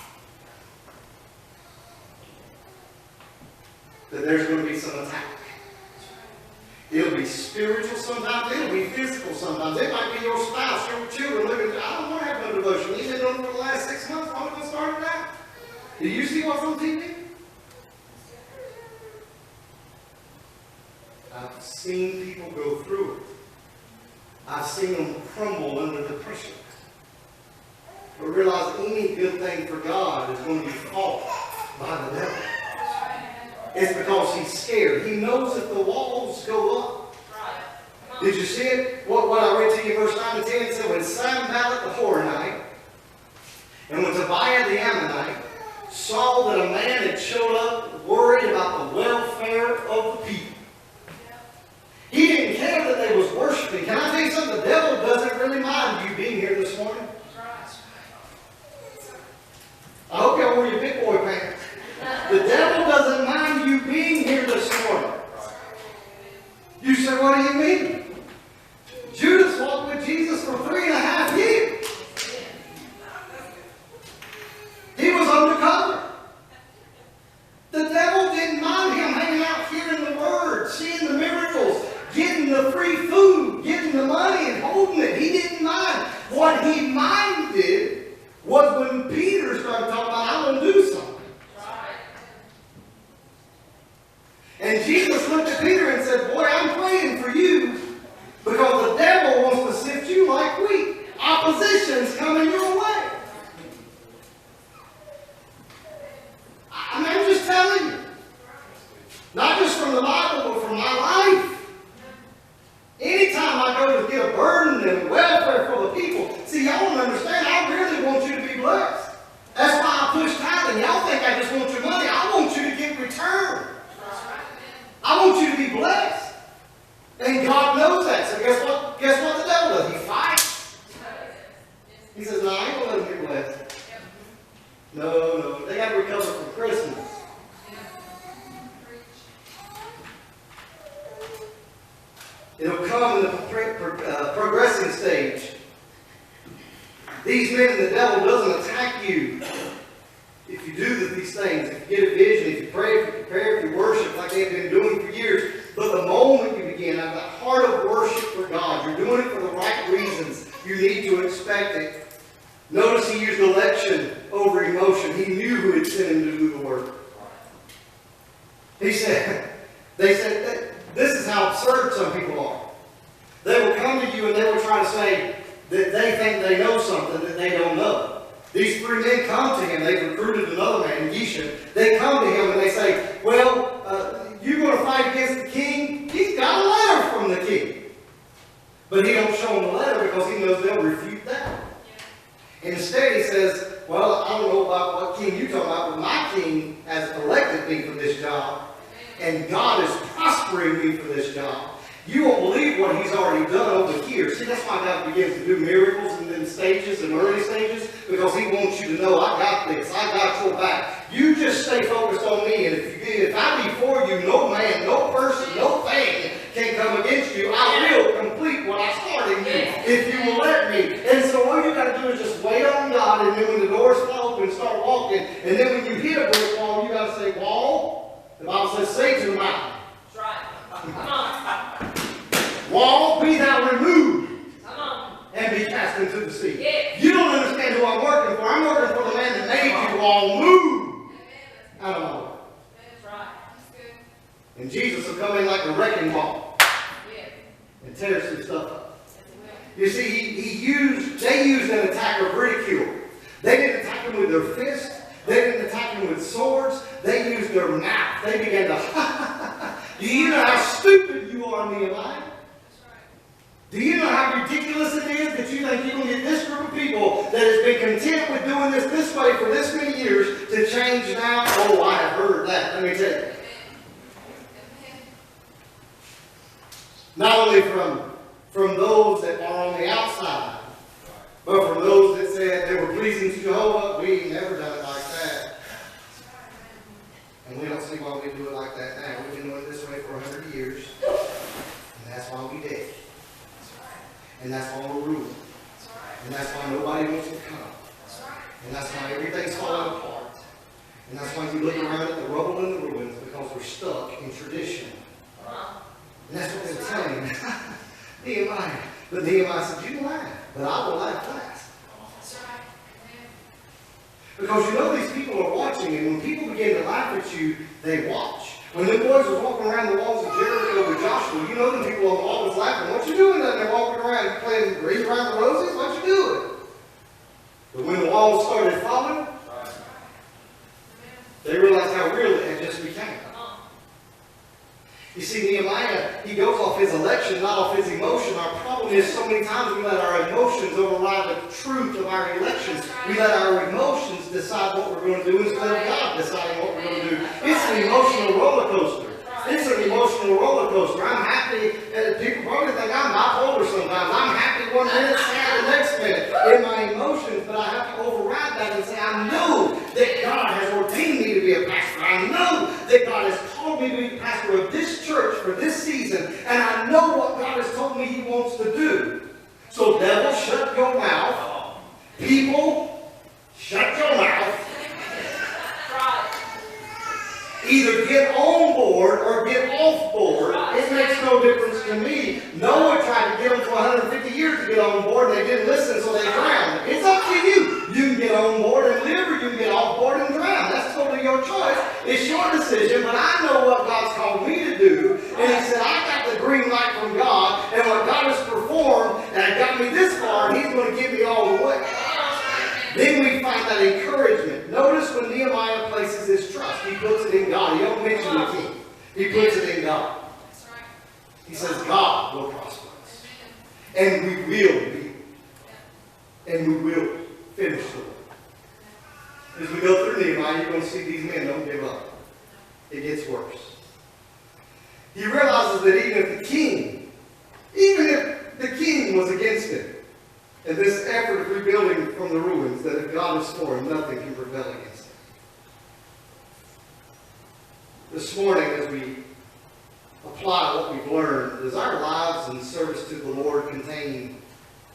that there's going to be some attack. It'll be spiritual sometimes. It'll be physical sometimes. It might be your spouse, your children looking at, I don't want to have no devotion. You've been doing it for the last 6 months. Why am I going to start it now? Do you see what's on TV? I've seen people go through it. I've seen them crumble under the pressure. But realize any good thing for God is going to be fought by the devil. It's because he's scared. He knows if the walls go up. Did you see it? What I read to you, verse 9 and 10 said, when Sanballat the Horonite And when Tobiah the Ammonite saw that a man had showed up worried about the welfare of the people, he didn't care that they was worshiping. Can I tell you something? The devil doesn't really mind you being here this morning. I hope y'all wear your big boy pants. The devil doesn't mind you being here this morning. You say, what do you mean? Judas walked with Jesus for 3.5 years. He was undercover. The devil didn't mind him hanging out hearing the word, seeing the miracles, getting the free food, getting the money and holding it. He didn't mind. What he minded was when Peter started talking about, I want to do something. And Jesus looked at Peter and said, boy, I'm praying for you because the devil wants to sift you like wheat. Opposition's coming your way. I mean, I'm just telling you. Not just from the Bible, but from my life. Anytime I go to get a burden and welfare for the people, see, y'all don't understand, I really want you to be blessed. That's why I push tithing. Y'all think I just want your money. I want you to get return. I want you to be blessed. And God knows that. So guess what? Guess what the devil does? He fights. He says, no, I ain't going to let them get blessed. No. They got to recover from Christmas. It'll come in the progressing stage. These men, the devil doesn't attack you if you do these things. If you get a vision, if you pray, if you prepare, if you worship like they've been doing for years. But the moment you begin, out of the heart of worship for God, you're doing it for the right reasons. You need to expect it. Notice he used election over emotion. He knew who had sent him to do the work. They said, this is how absurd some people are. They will come to you and they will try to say that they think they know something that they don't know. These 3 men come to him. They've recruited another man, Yeshan. They come to him and they say, well, you're going to fight against the king? He's got a letter from the king. But he don't show them the letter because he knows they'll refute that. And instead he says, well, I don't know about what king you're talking about, but my king has elected me for this job. And God is prospering me for this job. You won't believe what he's already done over here. See, that's why God begins to do miracles in them stages, in early stages, because he wants you to know, I got this, I got your back. You just stay focused on me, and if I be for you, no man, no person, no thing can come against you. I will complete what I started in you, if you will let me. And so all you got to do is just wait on God, and then when the doors fall open, start walking, and then when you hit a brick wall, you got to say, wall, the Bible says, say to the mountain. That's right. Come on. Wall, be thou removed and be cast into the sea. Yeah. You don't understand who I'm working for. I'm working for the man that made you all move out of my way. That's right. That's good. And Jesus will come in like a wrecking ball and tear some stuff up. You see, they used an attack of ridicule. They didn't attack him with their fists. They didn't attack him with swords. They used their mouth. They began to, do you know how stupid you are, Nehemiah? Do you know how ridiculous it is that you think you're going to get this group of people that has been content with doing this way for this many years to change now? Oh, I have heard that. Let me tell you. Not only from those that are on the outside, but from those that said they were pleasing to Jehovah. We ain't never done it like that. And we don't see why we do it like that now. We've been doing it this way for 100 years. And that's why we did. And that's why we're ruling. And that's why nobody wants to come. And that's why everything's falling apart. And that's why you look around at the rubble and the ruins, because we're stuck in tradition. And that's what they're telling Nehemiah. But Nehemiah said, you laugh, but I will laugh last. Because you know these people are watching, and when people begin to laugh at you, they watch. When the boys were walking around the walls of Jericho with Joshua, you know the people on the wall was laughing. What you doing down there walking around playing Ring Around the Roses? What you doing? But when the walls started falling, they realized how real it had just become. You see, Nehemiah, he goes off his election, not off his emotion. Our problem is so many times we let our emotion emotions override the truth of our elections. We let our emotions decide what we're going to do instead of God deciding what we're going to do. It's an emotional roller coaster. It's an emotional roller coaster. I'm happy. People probably think I'm bipolar sometimes. I'm happy one minute, sad the next minute in my emotions, but I have to override that and say, I know that God has ordained me to be a pastor. I know that God has called me to be the pastor of this church for this season, and I know what God has told me He wants to do. So devil, shut your mouth. People, shut your mouth. Either get on board or get off board. It makes no difference to me. Noah tried to get them for 150 years to get on board, and they didn't listen, so they drowned. It's up to you. You can get on board and live, or you can get off board and drown. That's totally your choice. It's your decision, but I know what God's called me to do. And He said, I got the green light from God, and what God has performed, and got me this far, and He's going to give me all the way. Then we find that encouragement. Notice when Nehemiah places his trust, he puts it in God. He don't mention the king. He puts it in God. He says, God will prosper us. And we will be. And we will finish the work. As we go through Nehemiah, you're going to see these men don't give up. It gets worse. He realizes that even if the king was against him, and this effort of rebuilding from the ruins, that if God is for him, nothing can prevail against him. This morning, as we apply what we've learned, does our lives and service to the Lord contain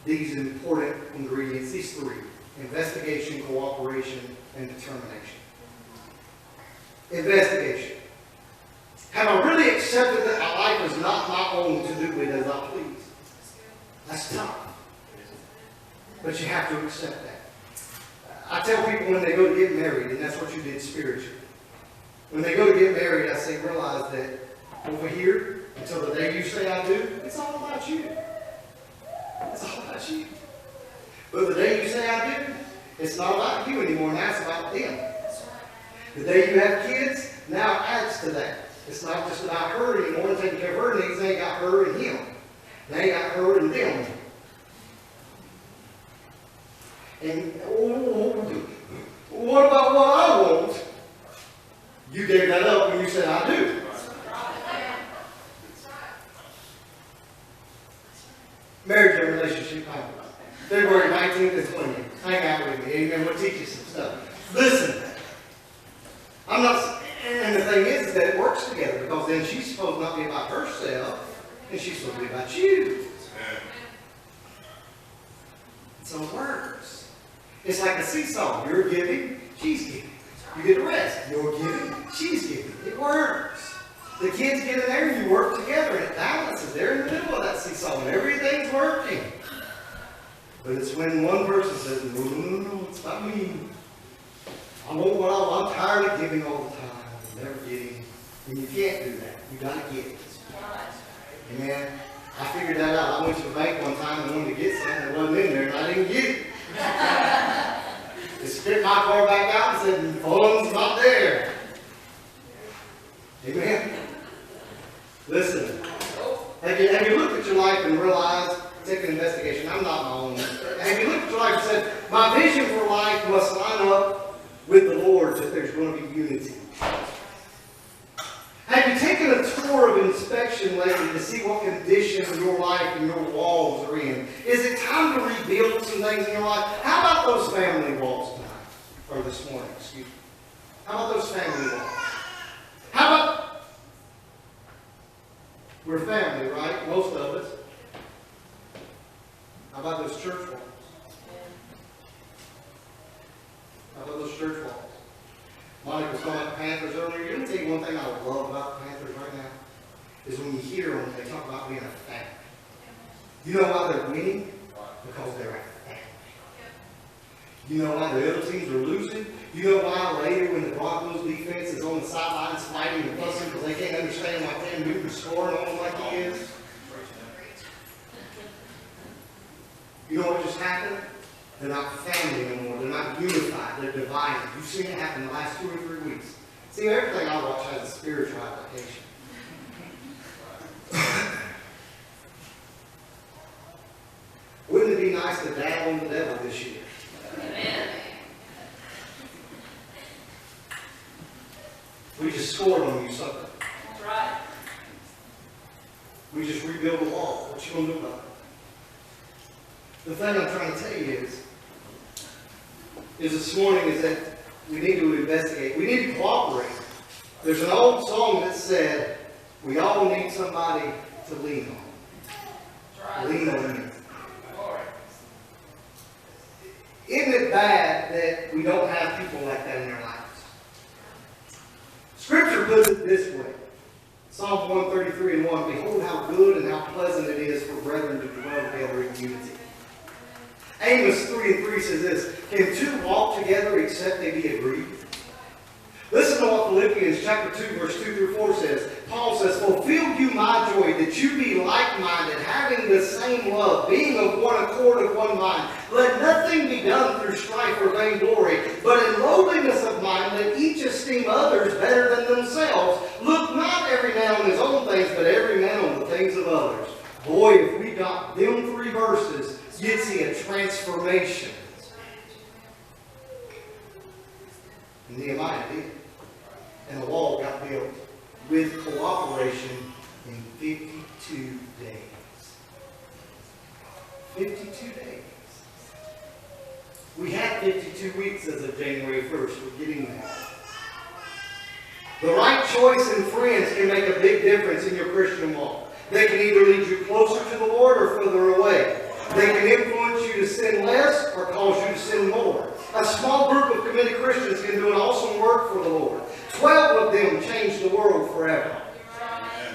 these important ingredients, these three: investigation, cooperation, and determination? Investigation. Have I really accepted that my life is not my own to do with as I please? That's tough. But you have to accept that. I tell people when they go to get married, and that's what you did spiritually. When they go to get married, I say, realize that over here, until the day you say I do, it's all about you. It's all about you. But the day you say I do, it's not about you anymore, now it's about them. The day you have kids, now it adds to that. It's not just about her anymore and taking care of her needs. They ain't got her and him. They ain't got her and them. And what about what I want? You gave that up when you said I do. Marriage and relationship time. February 19th and 20th. Hang out with me. Amen. We'll teach you some stuff. Listen. I'm not, and the thing is that it works together, because then she's supposed not to be about herself, and she's supposed to be about you. So it works. It's like a seesaw. You're giving, she's giving. You get a rest. You're giving, she's giving. It works. The kids get in there and you work together, and it balances. They're in the middle of that seesaw and everything's working. But it's when one person says, no, it's about me. I want what I want. I'm tired of giving all the time. I'm never getting. And you can't do that. You got to give. Amen. I figured that out. I went to the bank one time and wanted to get something that wasn't in there, and I didn't get it. They spit my car back out and said, the funds not there. Amen. Listen. Have you looked at your life and realized, take an investigation, I'm not my own. Have you looked at your life and said, my vision for life must line up with the Lord's if there's going to be unity? Have you taken a tour of inspection lately to see what condition your life and your walls are in? Is it time to rebuild some things in your life? How about those family walls tonight? Or this morning, excuse me. How about those family walls? How about, we're family, right? Most of us. How about those church walls? How about those church walls? Monica was talking about the Panthers earlier. Let me tell you one thing I love about the Panthers right now, is when you hear them, they talk about being a family. You know why they're winning? Because they're a family. You know why the other teams are losing? You know why later when the Broncos defense is on the sidelines fighting and fussing because they can't understand why Cam Newton's scoring on them like he is? You know what just happened? They're not family anymore. They're not unified. They're divided. You've seen it happen in the last 2 or 3 weeks. See, everything I watch has a spiritual application. Wouldn't it be nice to dad this year. Amen. We just scored on you something. That's right. We just rebuilt the wall. What you gonna do about it? The thing I'm trying to tell you is this morning is that we need to investigate. We need to cooperate. There's an old song that said, we all need somebody to lean on. That's right. Lean on you. Glory. Isn't it bad that we don't have people like that in our lives? Scripture puts it this way. Psalm 133:1, behold how good and how pleasant it is for brethren to dwell together in unity. Amos 3:3 says this, can two walk together except they be agreed? Listen to what Philippians chapter 2, verse 2 through 4 says. Paul says, fulfill you my joy, that you be like-minded, having the same love, being of one accord of one mind. Let nothing be done through strife or vainglory, but in lowliness of mind, let each esteem others better than themselves. Look not every man on his own things, but every man on the things of others. Boy, if we got them 3 verses, you'd see a transformation. Nehemiah did. And the wall got built with cooperation in 52 days. 52 days. We had 52 weeks as of January 1st. We're getting there. The right choice in friends can make a big difference in your Christian walk. They can either lead you closer to the Lord or further away. They can influence you to sin less or cause you to sin more. A small group of committed Christians can do an awesome work for the Lord. 12 of them changed the world forever. Amen.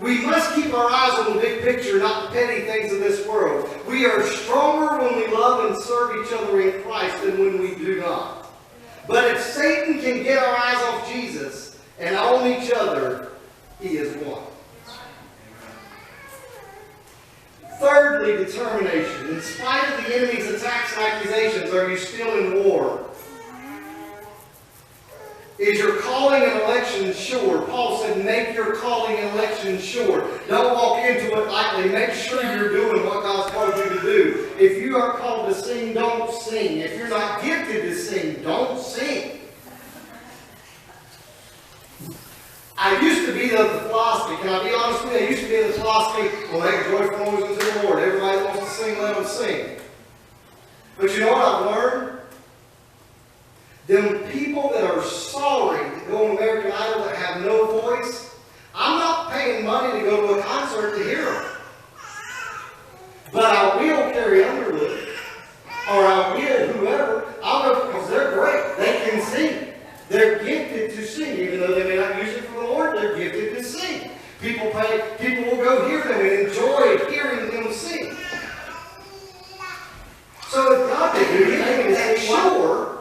We must keep our eyes on the big picture, not the petty things of this world. We are stronger when we love and serve each other in Christ than when we do not. But if Satan can get our eyes off Jesus and on each other, he is won. Thirdly, determination. In spite of the enemy's attacks and accusations, are you still in war? Is your calling and election sure? Paul said, make your calling and election sure. Don't walk into it lightly. Make sure you're doing what God's called you to do. If you are called to sing, don't sing. If you're not gifted to sing, don't sing. I used to be of the philosophy, can I be honest with you? I used to be of the philosophy, well, make a joyful noise unto the Lord. Everybody wants to sing, let them sing. But you know what I've learned? Them people that are sorry that go on American Idol that have no voice, I'm not paying money to go to a concert to hear them. But I will carry Underwood, or I will whoever, I'll go because they're great. They can sing. They're gifted to sing. Even though they may not use it for the Lord, they're gifted to sing. People will go hear them and enjoy hearing them sing. So if God can do anything to say, sure,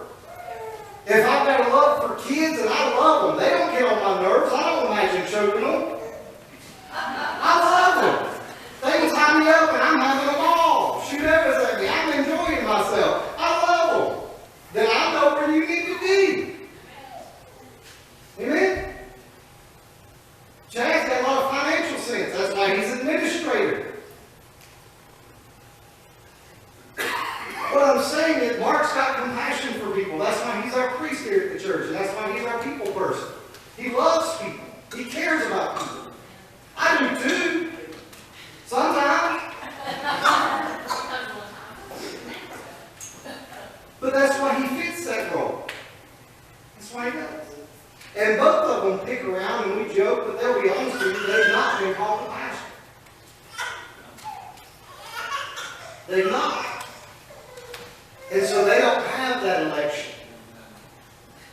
if I've got a love for kids and I love them, they don't get on my nerves. I don't imagine choking them. I love them. They can tie me up and I'm having a ball. Shoot arrows at me. I'm enjoying myself. I love them. Then I know where you need to be. Amen? Chad's got a lot of financial sense. That's why he's administrator. What I'm saying is Mark's got compassion for people. That's why he's our priest here at the church. And that's why he's our people person. He loves people. He cares about people. I do too. Sometimes. But that's why he fits that role. That's why he does. And both of them pick around and we joke, but they'll be honest with you, they've not been called to pastor. They've not. And so they don't have that election.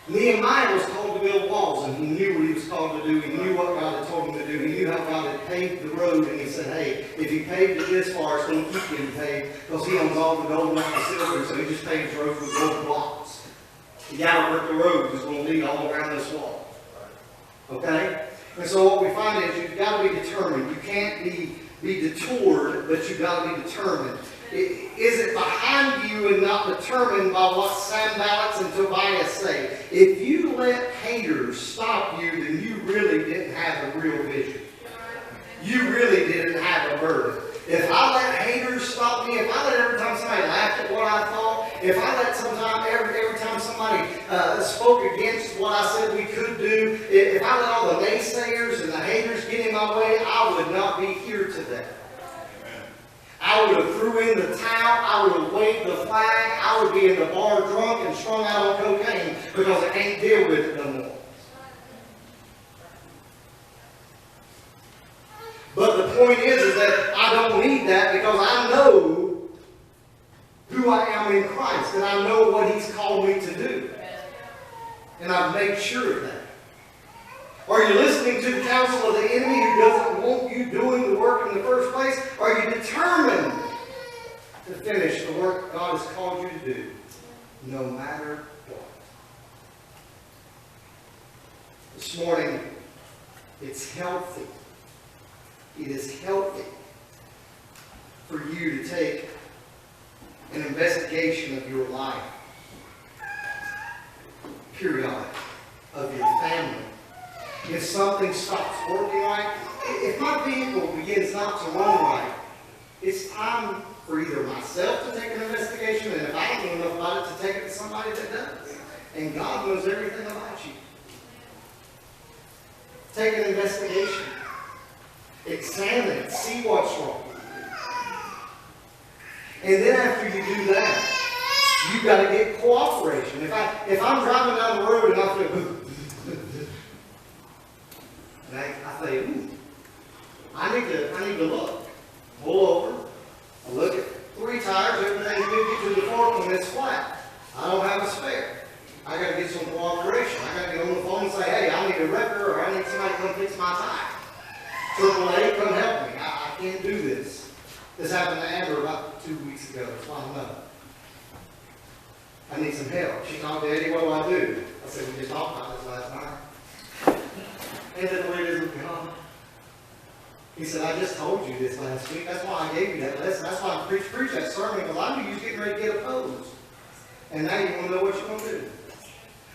Nehemiah was called to build walls, and he knew what he was called to do. He knew what God had told him to do. He knew how God had paved the road, and he said, hey, if he paved it this far, it's going to keep getting paved, because he owns all the gold and all the silver, so he just paves roads with gold blocks. The guy that worked the roads is going to lead all around this wall. Okay? And so what we find is you've got to be determined. You can't be detoured, but you've got to be determined. Is it behind you and not determined by what Sanballat and Tobias say? If you let haters stop you, then you really didn't have a real vision. You really didn't have a burden. If I let haters stop me, if I let every time somebody laughed at if I let every time somebody spoke against what I said we could do, if I let all the naysayers and the haters get in my way, I would not be here today. I would have threw in the towel, I would have waved the flag, I would be in the bar drunk and strung out on cocaine because I can't deal with it no more. But the point is that I don't need that because I know who I am in Christ and I know what He's called me to do. And I've made sure of that. Are you listening to the counsel of the enemy who doesn't want you doing the work in the first place? Are you determined to finish the work God has called you to do, no matter what? This morning, it's healthy. It is healthy for you to take an investigation of your life, periodic, of your family. If something stops working right, if my vehicle begins not to run right, it's time for either myself to take an investigation, and if I don't know enough about it, to take it to somebody that does. And God knows everything about you. Take an investigation. Examine it. See what's wrong. And then after you do that, you've got to get cooperation. If I'm driving down the road and I feel, and I say, I need to look. Pull over. I look at 3 tires, everything's good, get to the 4th one, it's flat. I don't have a spare. I got to get some cooperation. I got to get on the phone and say, hey, I need a wrecker or I need somebody to come fix my tire. AAA, come help me. I can't do this. This happened to Amber about 2 weeks ago. It's fine enough. I need some help. She called, Daddy, what do I do? I said, we just talked about this last night. And then the way it is with God. He said, I just told you this last week. That's why I gave you that lesson. That's why I preached that sermon, because I knew you was getting ready to get opposed. And now you want to know what you're going to do.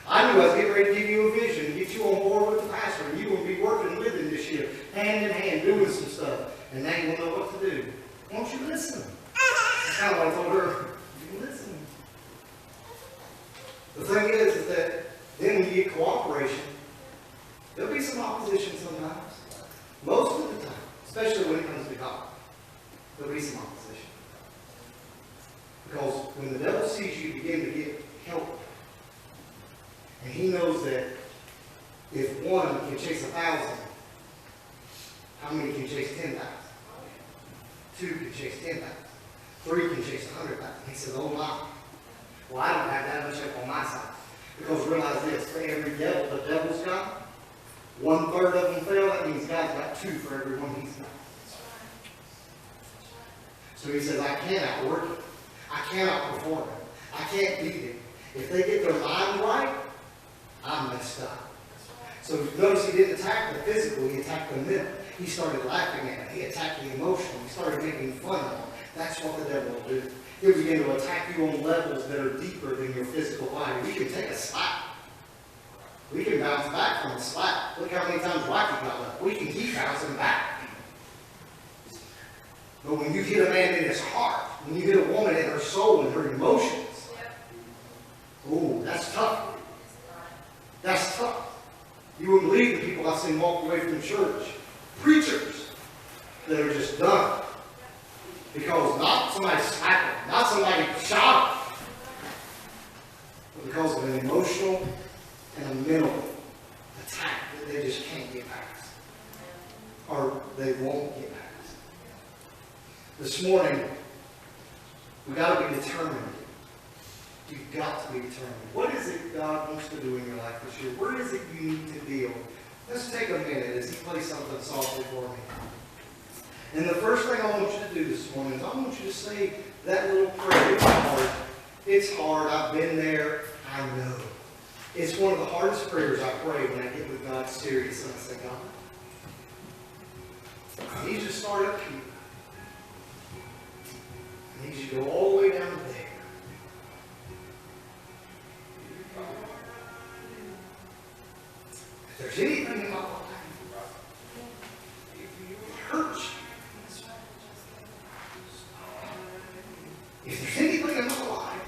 I knew I was getting ready to give you a vision, get you on board with the pastor, and you will be working with him this year, hand in hand, doing some stuff. And now you will know what to do. Won't you listen? That's kind of what I told her. You listen. The thing is that then when you get cooperation, there'll be some opposition sometimes. Most of the time, especially when it comes to God, there'll be some opposition. Because when the devil sees you begin to get help, and he knows that if one can chase 1,000, how many can chase 10,000? 2 can chase 10,000. 3 can chase 100,000. He says, oh my. Well, I don't have that much help on my side. Because realize this, for every devil the devil's got, 1/3 of them fail. That means God's got 2 for every one he's got. So he says, I can't outwork it. I can't outperform it. I can't beat it. If they get their mind right, I'm messed up. So notice he didn't attack the physical, he attacked the mental. He started laughing at it. He attacked the emotional. He started making fun of it. That's what the devil will do. He'll begin to attack you on levels that are deeper than your physical body. We can take a slap. We can bounce back from a slap. Look how many times Rocky got up. We can keep bouncing back. But when you hit a man in his heart, when you hit a woman in her soul and her emotions, ooh, that's tough. That's tough. You wouldn't believe the people I've seen walk away from church. Preachers that are just done. Because not somebody slapped them, not somebody shot them, but because of an emotional and a mental attack that they just can't get past. Or they won't get past. This morning, we've got to be determined. You've got to be determined. What is it God wants to do in your life this year? Where is it you need to deal? Let's take a minute as he plays something softly for me. And the first thing I want you to do this morning is I want you to say that little prayer. It's hard. It's hard. I've been there. I know. It's one of the hardest prayers I pray when I get with God serious and I say, God, I need you to start up here. I need you to go all the way down there. If there's anything in my life that hurts you, if there's anything in my life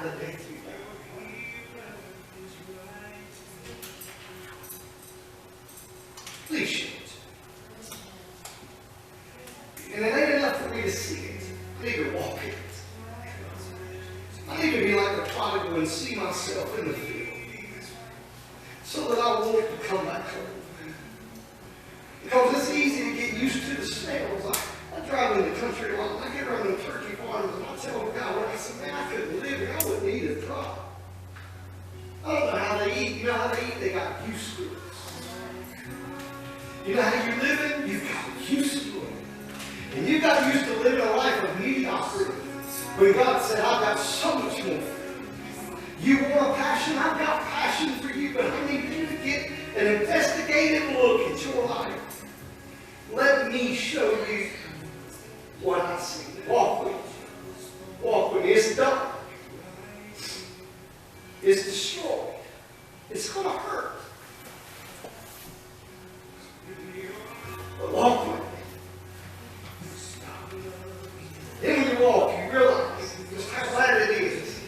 the day you die. Please show it. And it ain't enough for me to see it. I need to walk in it. I need to be like the prodigal and see myself in the field, so that I won't come back home. Because it's easy to get used to the smells. I drive in the country a lot, and I get around them turkey farms, and I tell the guy, I said, man, I couldn't live here. I wouldn't eat a drop. I don't know how they eat. You know how they eat? They got used to it. You know how you're living? You got used to it. And you got used to living a life of mediocrity. When God said, I've got so much more for you. You want a passion? I've got passion for you, but I need you to get an investigative look at your life. Let me show you what I see. Walk with me. Walk with me. It's dark. It's destroyed. It's going to hurt. But walk with me. Then when you walk, you realize just how bad it is.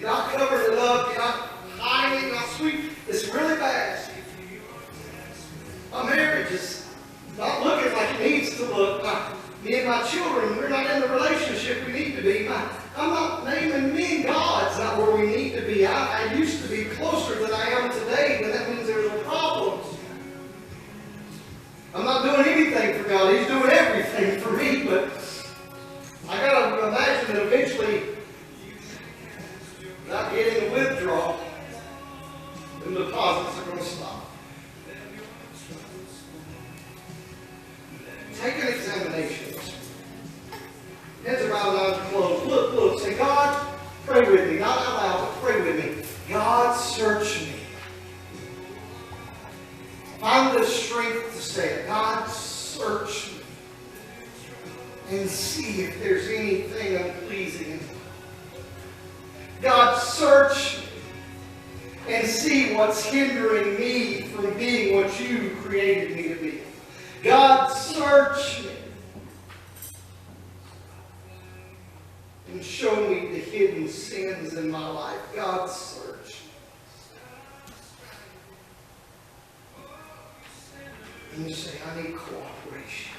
You're not covered in love. You're not hiding it. You're not sweet. It's really bad. My marriage is not looking like it needs to look. Me and my children, we're not in the relationship we need to be. I'm not naming me and God's not where we need to be. I used to be closer than I am today, but that means there's a problem. I'm not doing anything for God. He's doing everything for me, but I got to imagine that eventually, not getting a withdrawal, the deposits are going to stop. Take an examination. Heads are bowed, eyes are closed. Look. Say, God, pray with me. Not out loud, but pray with me. God, search me. Find the strength to say it. God, search me. And see if there's anything unpleasing in me. God, search me. And see what's hindering me from being what you created me to be. God, search me. And show me the hidden sins in my life. God, search me. And you say, I need cooperation.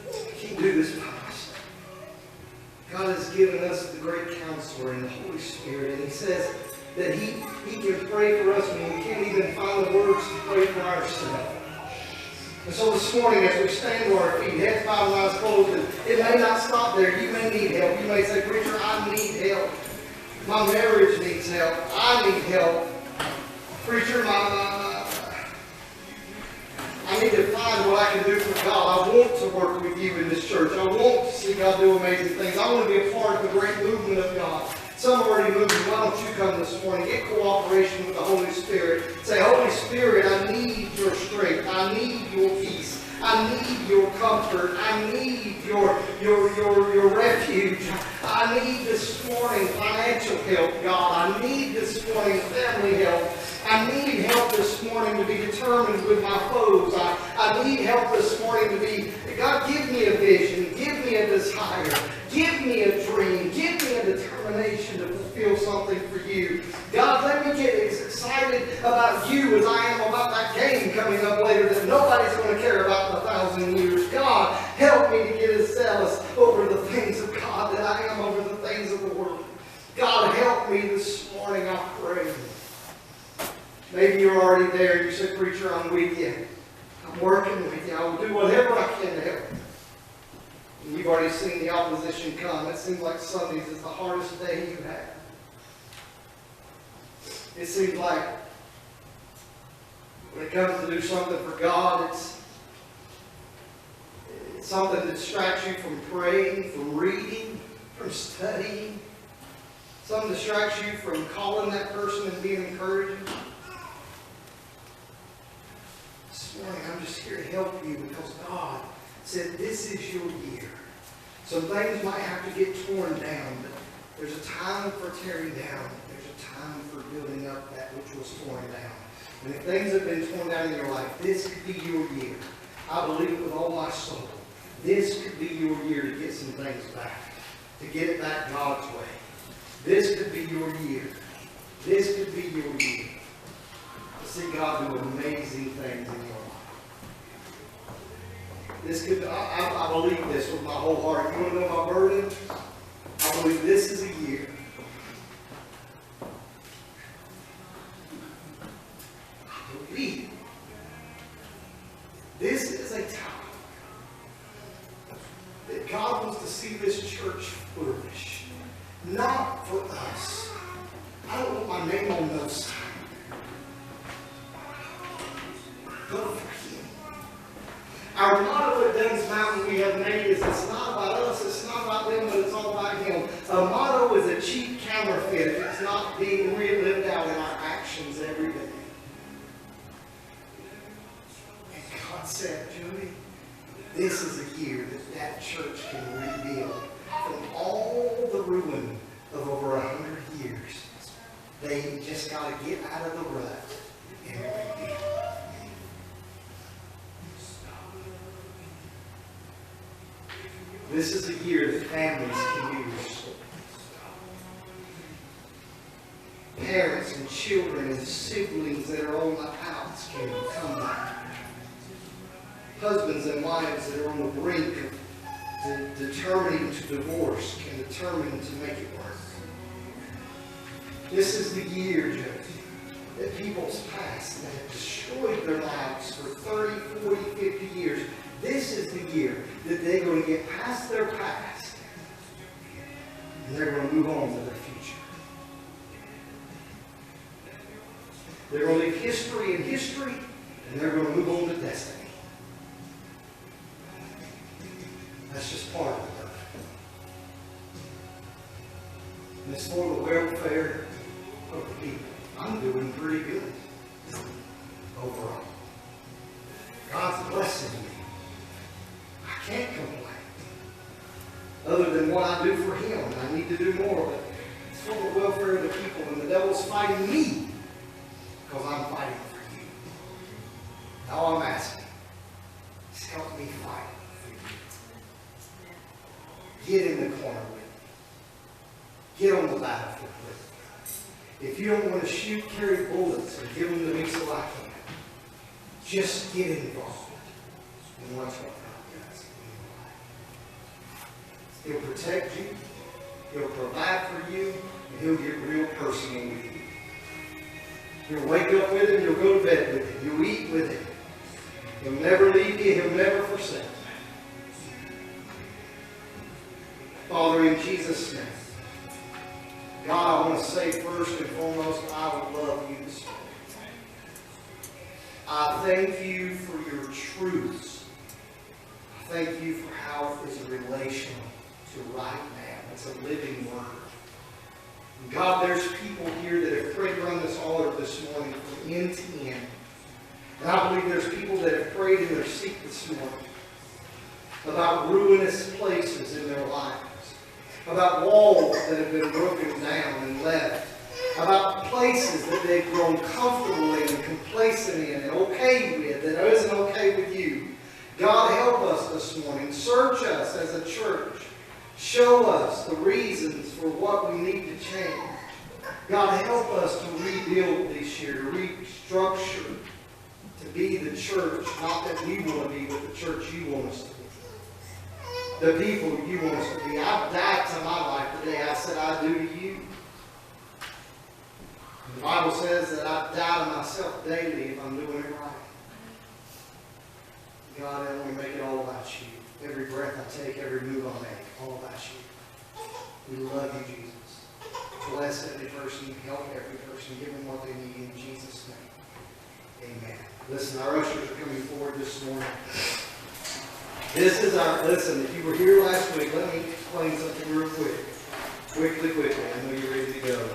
I can't do this by myself. God has given us the great counselor in the Holy Spirit. And He says that He can pray for us when we can't even find the words to pray for ourselves. And so this morning, as we stand to our feet, heads bowed and eyes closed, and it may not stop there. You may need help. You may say, preacher, I need help. My marriage needs help. I need help. Preacher, I need to find what I can do for God. I want to work with you in this church. I want to see God do amazing things. I want to be a part of the great movement of God. Some are already moving. Why don't you come this morning? Get cooperation with the Holy Spirit. Say, Holy Spirit, I need your strength. I need your peace. I need your comfort. I need your refuge. I need this morning financial help, God. I need this morning family help. I need help this morning to be determined with my foes. I need help this morning to be, God, give me a vision. Give me a desire. Give me a dream. Give me a determination to fulfill something for you. God, let me get as excited about you as I am about that game coming up later that nobody's going to care about in 1,000 years. God, help me to get as zealous over the things of God that I am over the things of the world. God, help me this morning, I pray. Maybe you're already there. You say, preacher, I'm with you. I'm working with you. I will do whatever I can to help. And you've already seen the opposition come. It seems like Sundays is the hardest day you have. It seems like when it comes to do something for God, it's something that distracts you from praying, from reading, from studying. Something distracts you from calling that person and being encouraging. This morning, I'm just here to help you because God said this is your year. Some things might have to get torn down, but there's a time for tearing down. There's a time for building up that which was torn down. And if things have been torn down in your life, this could be your year. I believe it with all my soul. This could be your year to get some things back. To get it back God's way. This could be your year. This could be your year. To see God do amazing things in your life. This could, I believe this with my whole heart. You want to know my burden? I believe this is a year. I believe this is a time that God wants to see this church flourish. Not for us. I don't want my name on no sign. But for Him. Our motto at Dunn's Mountain we have made is it's not about us, it's not about them, but it's all about Him. A motto is a cheap counterfeit if it's not being lived out in our actions every day. And God said, Jody, this is a year that church can rebuild from all the ruin of over 100 years. They just got to get out of the rut and rebuild. This is a year that families can be restored. Parents and children and siblings that are on the outs can come back. Husbands and wives that are on the brink of determining to divorce can determine to make it work. This is the year, Jody, that people's past that have destroyed their lives for 30, 40, 50 years, this is the year that they're going to get past their past and they're going to move on to their future. They're going to leave history in history and they're going to move on to destiny. That's just part of it. And it's for the welfare of the people. I'm doing pretty good overall. God's blessing me. I can't complain. Other than what I do for Him. And I need to do more. But it's for the welfare of the people. And the devil's fighting me because I'm fighting for you. All I'm asking is help me fight. Get in the corner with me. Get on the battlefield with me. If you don't want to shoot, carry bullets and give them to me so I can. Just get involved and watch what God does in your life. He'll protect you. He'll provide for you. And He'll get real personal with you. You'll wake up with Him. You'll go to bed with Him. You'll eat with Him. He'll never leave you. He'll never forsake you. Father, in Jesus' name, God, I want to say first and foremost, I would love you this morning. I thank you for your truths. I thank you for how it is relational to right now. It's a living word. And God, there's people here that have prayed around this altar this morning from end to end. And I believe there's people that have prayed in their seat this morning about ruinous places in their lives. About walls that have been broken down and left. About places that they've grown comfortable in and complacent in and okay with that isn't okay with you. God, help us this morning. Search us as a church. Show us the reasons for what we need to change. God, help us to rebuild this year, to restructure, to be the church, not that we want to be, but the church you want us to be. The people you want us to be. I've died to my life today. I said I do to you. The Bible says that I die to myself daily if I'm doing it right. God, I want to make it all about you. Every breath I take, every move I make, all about you. We love you, Jesus. Bless every person. Help every person. Give them what they need in Jesus' name. Amen. Listen, our ushers are coming forward this morning. This is listen, if you were here last week, let me explain something real quick. Quickly. I know you're ready to go.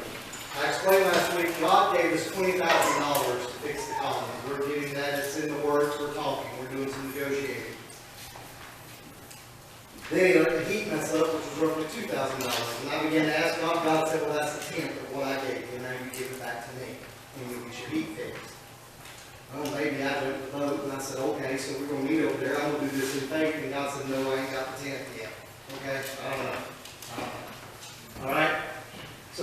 I explained last week, God gave us $20,000 to fix the colony. We're getting that. It's in the works. We're talking. We're doing some negotiating. Then He let the heat mess up, which was roughly $2,000. And I began to ask God. God said, well, that's a tenth of what I gave you. And now you give it back to me. And you get your heat fixed. Oh, maybe I jumped the boat, and I said, okay, so we're going to meet over there. I'm going to do this in faith. And God said, no, I ain't got the tent yet. Okay? I don't know. All right? So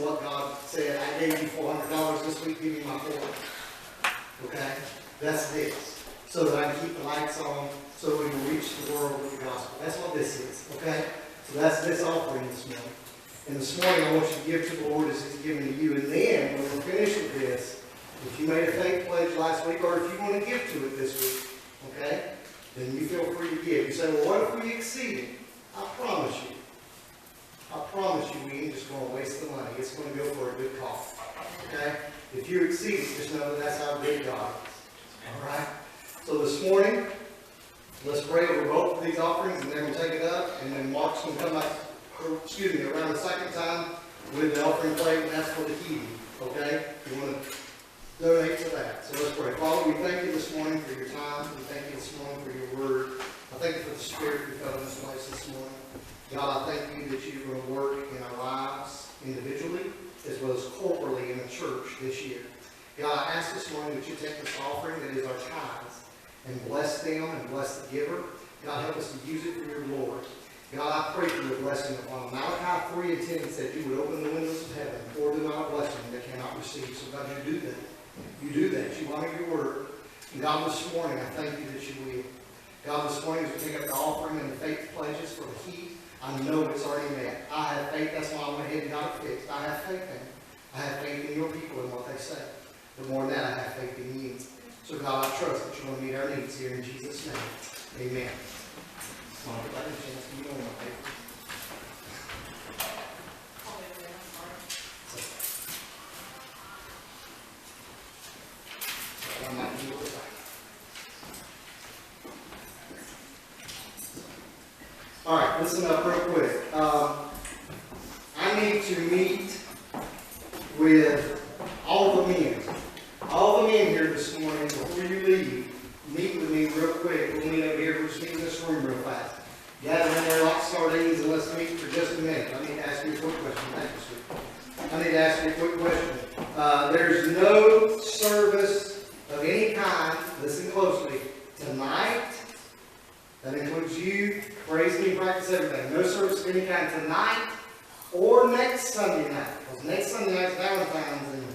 what God said. I gave you $400 this week, give me my $400. Okay? That's this. So that I can keep the lights on, so we can reach the world with the gospel. That's what this is. Okay? So that's this offering this morning. And this morning I want you to give to the Lord as He's given to you. And then, when we're finished with this, if you made a faith pledge last week, or if you want to give to it this week, okay, then you feel free to give. You say, well, what if we exceed it? I promise you, we ain't just going to waste the money. It's going to go for a good cause. Okay? If you exceed it, just know that that's how good God is. All right? So this morning, let's pray over both of these offerings, and then we'll take it up, and then Mark's going to come back, around the second time with the offering plate, and that's for the heating. Okay? You want to donate to that. So let's pray. Father, we thank you this morning for your time. We thank you this morning for your word. I thank you for the Spirit you felt in this place this morning. God, I thank you that you're going to work in our lives individually as well as corporately in the church this year. God, I ask this morning that you take this offering that is our tithes and bless them and bless the giver. God, help us to use it for your glory. God, I pray for your blessing upon them. Malachi 3:10 said you would open the windows of heaven and pour them out a blessing they cannot receive. So God, you do that. You do that. You honor your word. And God, this morning, I thank you that you will. God, this morning, as we take up the offering and the faith pledges for the heat, I know it's already met. I have faith. That's why I went ahead and got it fixed. I have faith in it. I have faith in your people and what they say. But more than that, I have faith in you. So God, I trust that you're going to meet our needs here in Jesus' name. Amen. Come on, everybody, a chance to meet on my paper. I might do it. All right, listen up real quick. I need to meet with all the men. All the men here this morning, before you leave, meet with me real quick. We'll meet over here. We'll just meet in this room real fast. Gather in there like sardines and let's meet for just a minute. I need to ask you a quick question. Thank you, sweetie. I need to ask you a quick question. There's no service of any kind, listen closely, tonight. That includes you, praise me, practice everything. No service of any kind tonight or next Sunday night. Because next Sunday night's Valentine's, and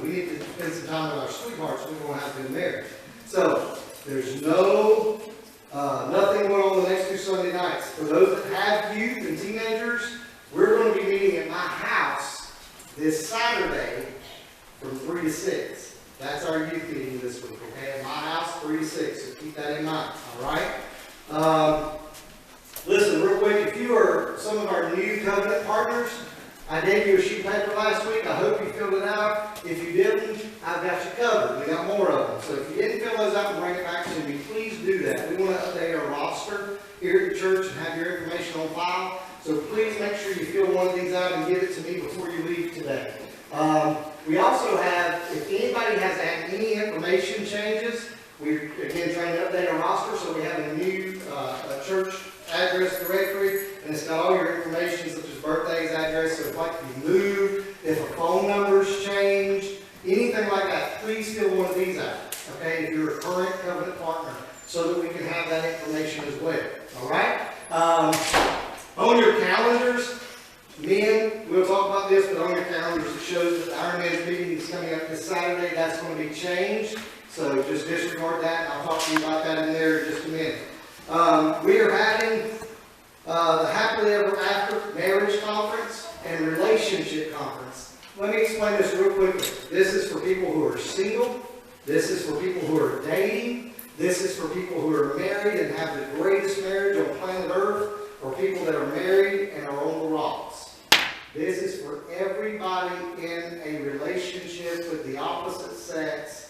we need to spend some time with our sweethearts. We're going to have to be married. So there's nothing going on the next two Sunday nights. For those that have youth and teenagers, we're going to be meeting at my house this Saturday from 3 to 6. That's our youth meeting this week, okay? At my house, 3 to 6. So keep that in mind, all right? Listen, real quick, if you are some of our new covenant partners, I gave you a sheet of paper last week. I hope you filled it out. If you didn't, I've got you covered. We got more of them. So if you didn't fill those out and bring it back to me, please do that. We want to update our roster here at the church and have your information on file. So please make sure you fill one of these out and give it to me before you leave today. We also have, if anybody has had any information changes, we're again trying to update our roster, so we have a new church address directory, and it's got all your information such as birthdays, address, so if you move, if a phone number's changed, anything like that, please fill one of these out, okay, if you're a current covenant partner, so that we can have that information as well, all right? On your calendars, men, we'll talk about this, but on your calendars it shows that the Iron Man's meeting is coming up this Saturday. That's going to be changed. So just disregard that, and I'll talk to you about that in there in just a minute. We are having the Happily Ever After Marriage Conference and Relationship Conference. Let me explain this real quickly. This is for people who are single. This is for people who are dating. This is for people who are married and have the greatest marriage on planet Earth, or people that are married and are on the rocks. This is for everybody in a relationship with the opposite sex,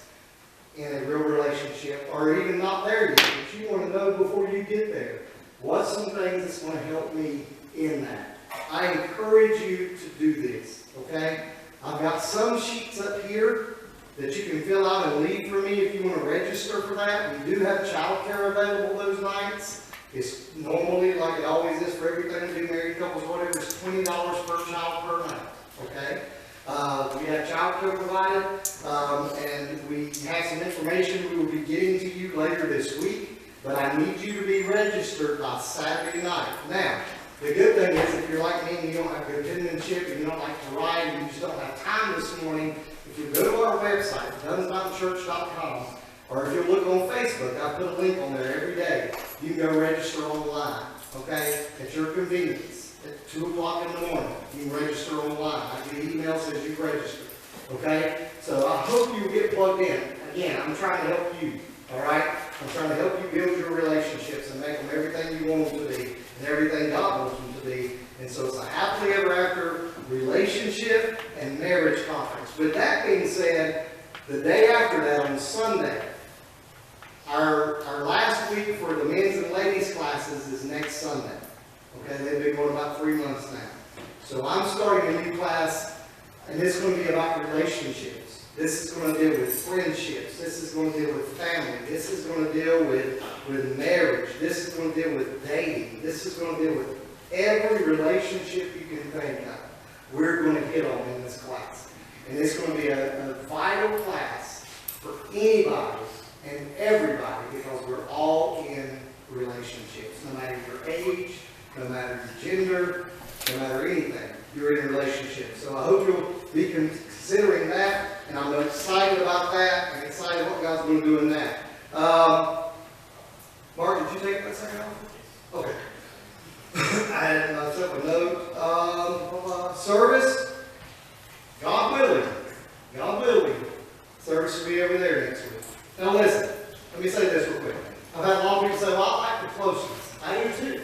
in a real relationship, or even not there yet, but you want to know before you get there, what's some things that's going to help me in that? I encourage you to do this, okay? I've got some sheets up here that you can fill out and leave for me if you want to register for that. We do have childcare available those nights. It's normally, like it always is for everything we do, married couples, whatever, it's $20 per child per night, okay? We have childcare provided, and we have some information we will be getting to you later this week, but I need you to be registered by Saturday night. Now, the good thing is if you're like me and you don't have good penmanship and you don't like to write and you just morning. If you go to our website, dunsmountainchurch.com, or if you look on Facebook, I put a link on there every day. You can go register online, okay, at your convenience. At 2 o'clock in the morning, you can register online. I get emails says you registered, okay? So I hope you get plugged in. Again, I'm trying to help you, all right? I'm trying to help you build your relationships and make them everything you want them to be and everything God wants them to be. And so it's a happily ever after relationship and marriage conference. With that being said, the day after that on Sunday, our last week for the men's and ladies classes is next Sunday. Okay, they've been going about 3 months now. So I'm starting a new class, and it's going to be about relationships. This is going to deal with friendships. This is going to deal with family. This is going to deal with marriage. This is going to deal with dating. This is going to deal with every relationship you can think of. We're going to hit on in this class. And it's going to be a vital class for anybody and everybody because we're all in relationships. No matter your age, no matter your gender, no matter anything, you're in a relationship. So I hope you'll be considering that, and I'm excited about that, and excited what God's going to do in that. Mark, did you take that second off? Okay. I had myself a note. Service, God willing, service will be over there next week. Now listen, let me say this real quick. I've had a lot of people say, well, I like the closeness. I do too.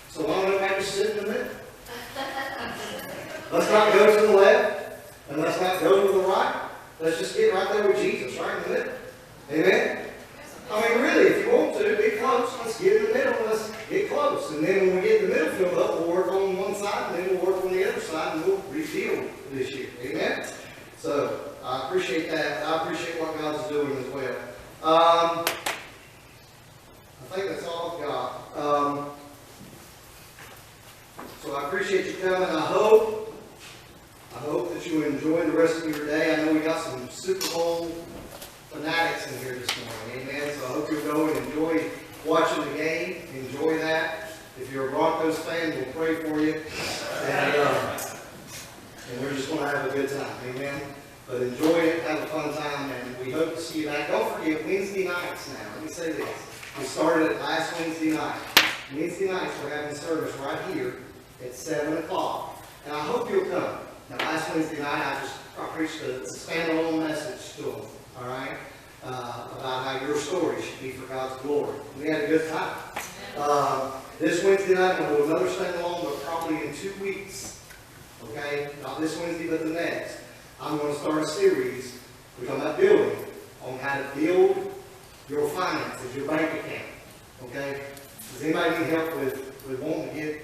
So why don't I just sit in the middle? Let's not go to the left, and let's not go to the right. Let's just get right there with Jesus, right in the middle. Amen? I mean, really, if you want to, get close. Let's get in the middle, and let's get close. And then when we get the middle filled up, we'll work on one side, and then we'll work on the other side, and we'll reveal this year. Amen? So, I appreciate that. I appreciate what God's doing as well. I think that's all I've got. So I appreciate you coming. I hope that you enjoy the rest of your day. I know we got some Super Bowl fanatics in here this morning. Amen. So I hope you'll go and enjoy watching the game. Enjoy that. If you're a Broncos fan, we'll pray for you. And we're just going to have a good time. Amen. But enjoy it. Have a fun time. And we hope to see you back. Don't forget, Wednesday nights now. Let me say this. We started it last Wednesday night. Wednesday nights we're having service right here at 7 o'clock. And I hope you'll come. Now, last Wednesday night, I preached a standalone message to them, all right, about how your story should be for God's glory. We had a good time. This Wednesday night, we'll do another standalone, but probably in 2 weeks, okay? Not this Wednesday, but the next. I'm going to start a series, we're talking about building, on how to build your finances, your bank account, okay? Does anybody need help with wanting to get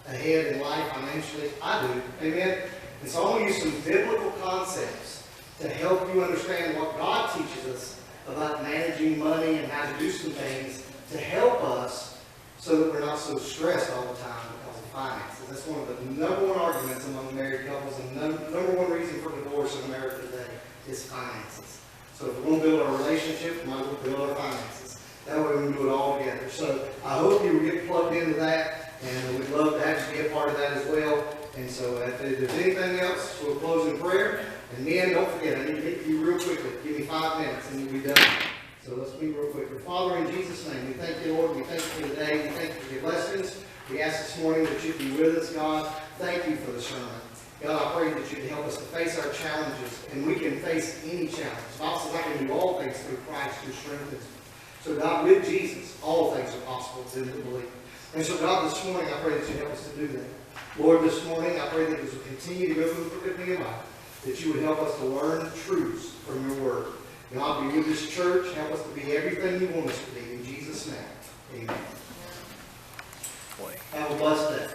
ahead in life financially? I do. Amen? And so I'm going to use some biblical concepts to help you understand what God teaches us about managing money and how to do some things to help us so that we're not so stressed all the time because of finances. That's one of the number one arguments among married couples and number one reason for divorce in America today is finances. So if we want to build our relationship, we might as well build our finances. That way we can do it all together. So I hope you will get plugged into that, and we'd love to have you be a part of that as well. And so if there's anything else, we'll close in prayer. And then don't forget, I need to get to you real quickly. Give me 5 minutes and you'll be done. So let's meet real quickly. Father, in Jesus' name, we thank you, Lord. We thank you for today. We thank you for your blessings. We ask this morning that you'd be with us, God. Thank you for the sermon. God, I pray that you'd help us to face our challenges, and we can face any challenge. The Bible says I can do all things through Christ who strengthens me. So God, with Jesus, all things are possible to them that believe. And so God, this morning, I pray that you help us to do that. Lord, this morning, I pray that as we continue to go through the book of Nehemiah, that you would help us to learn the truths from your word. God, be with this church. Help us to be everything you want us to be. In Jesus' name, amen. Have a blessed day.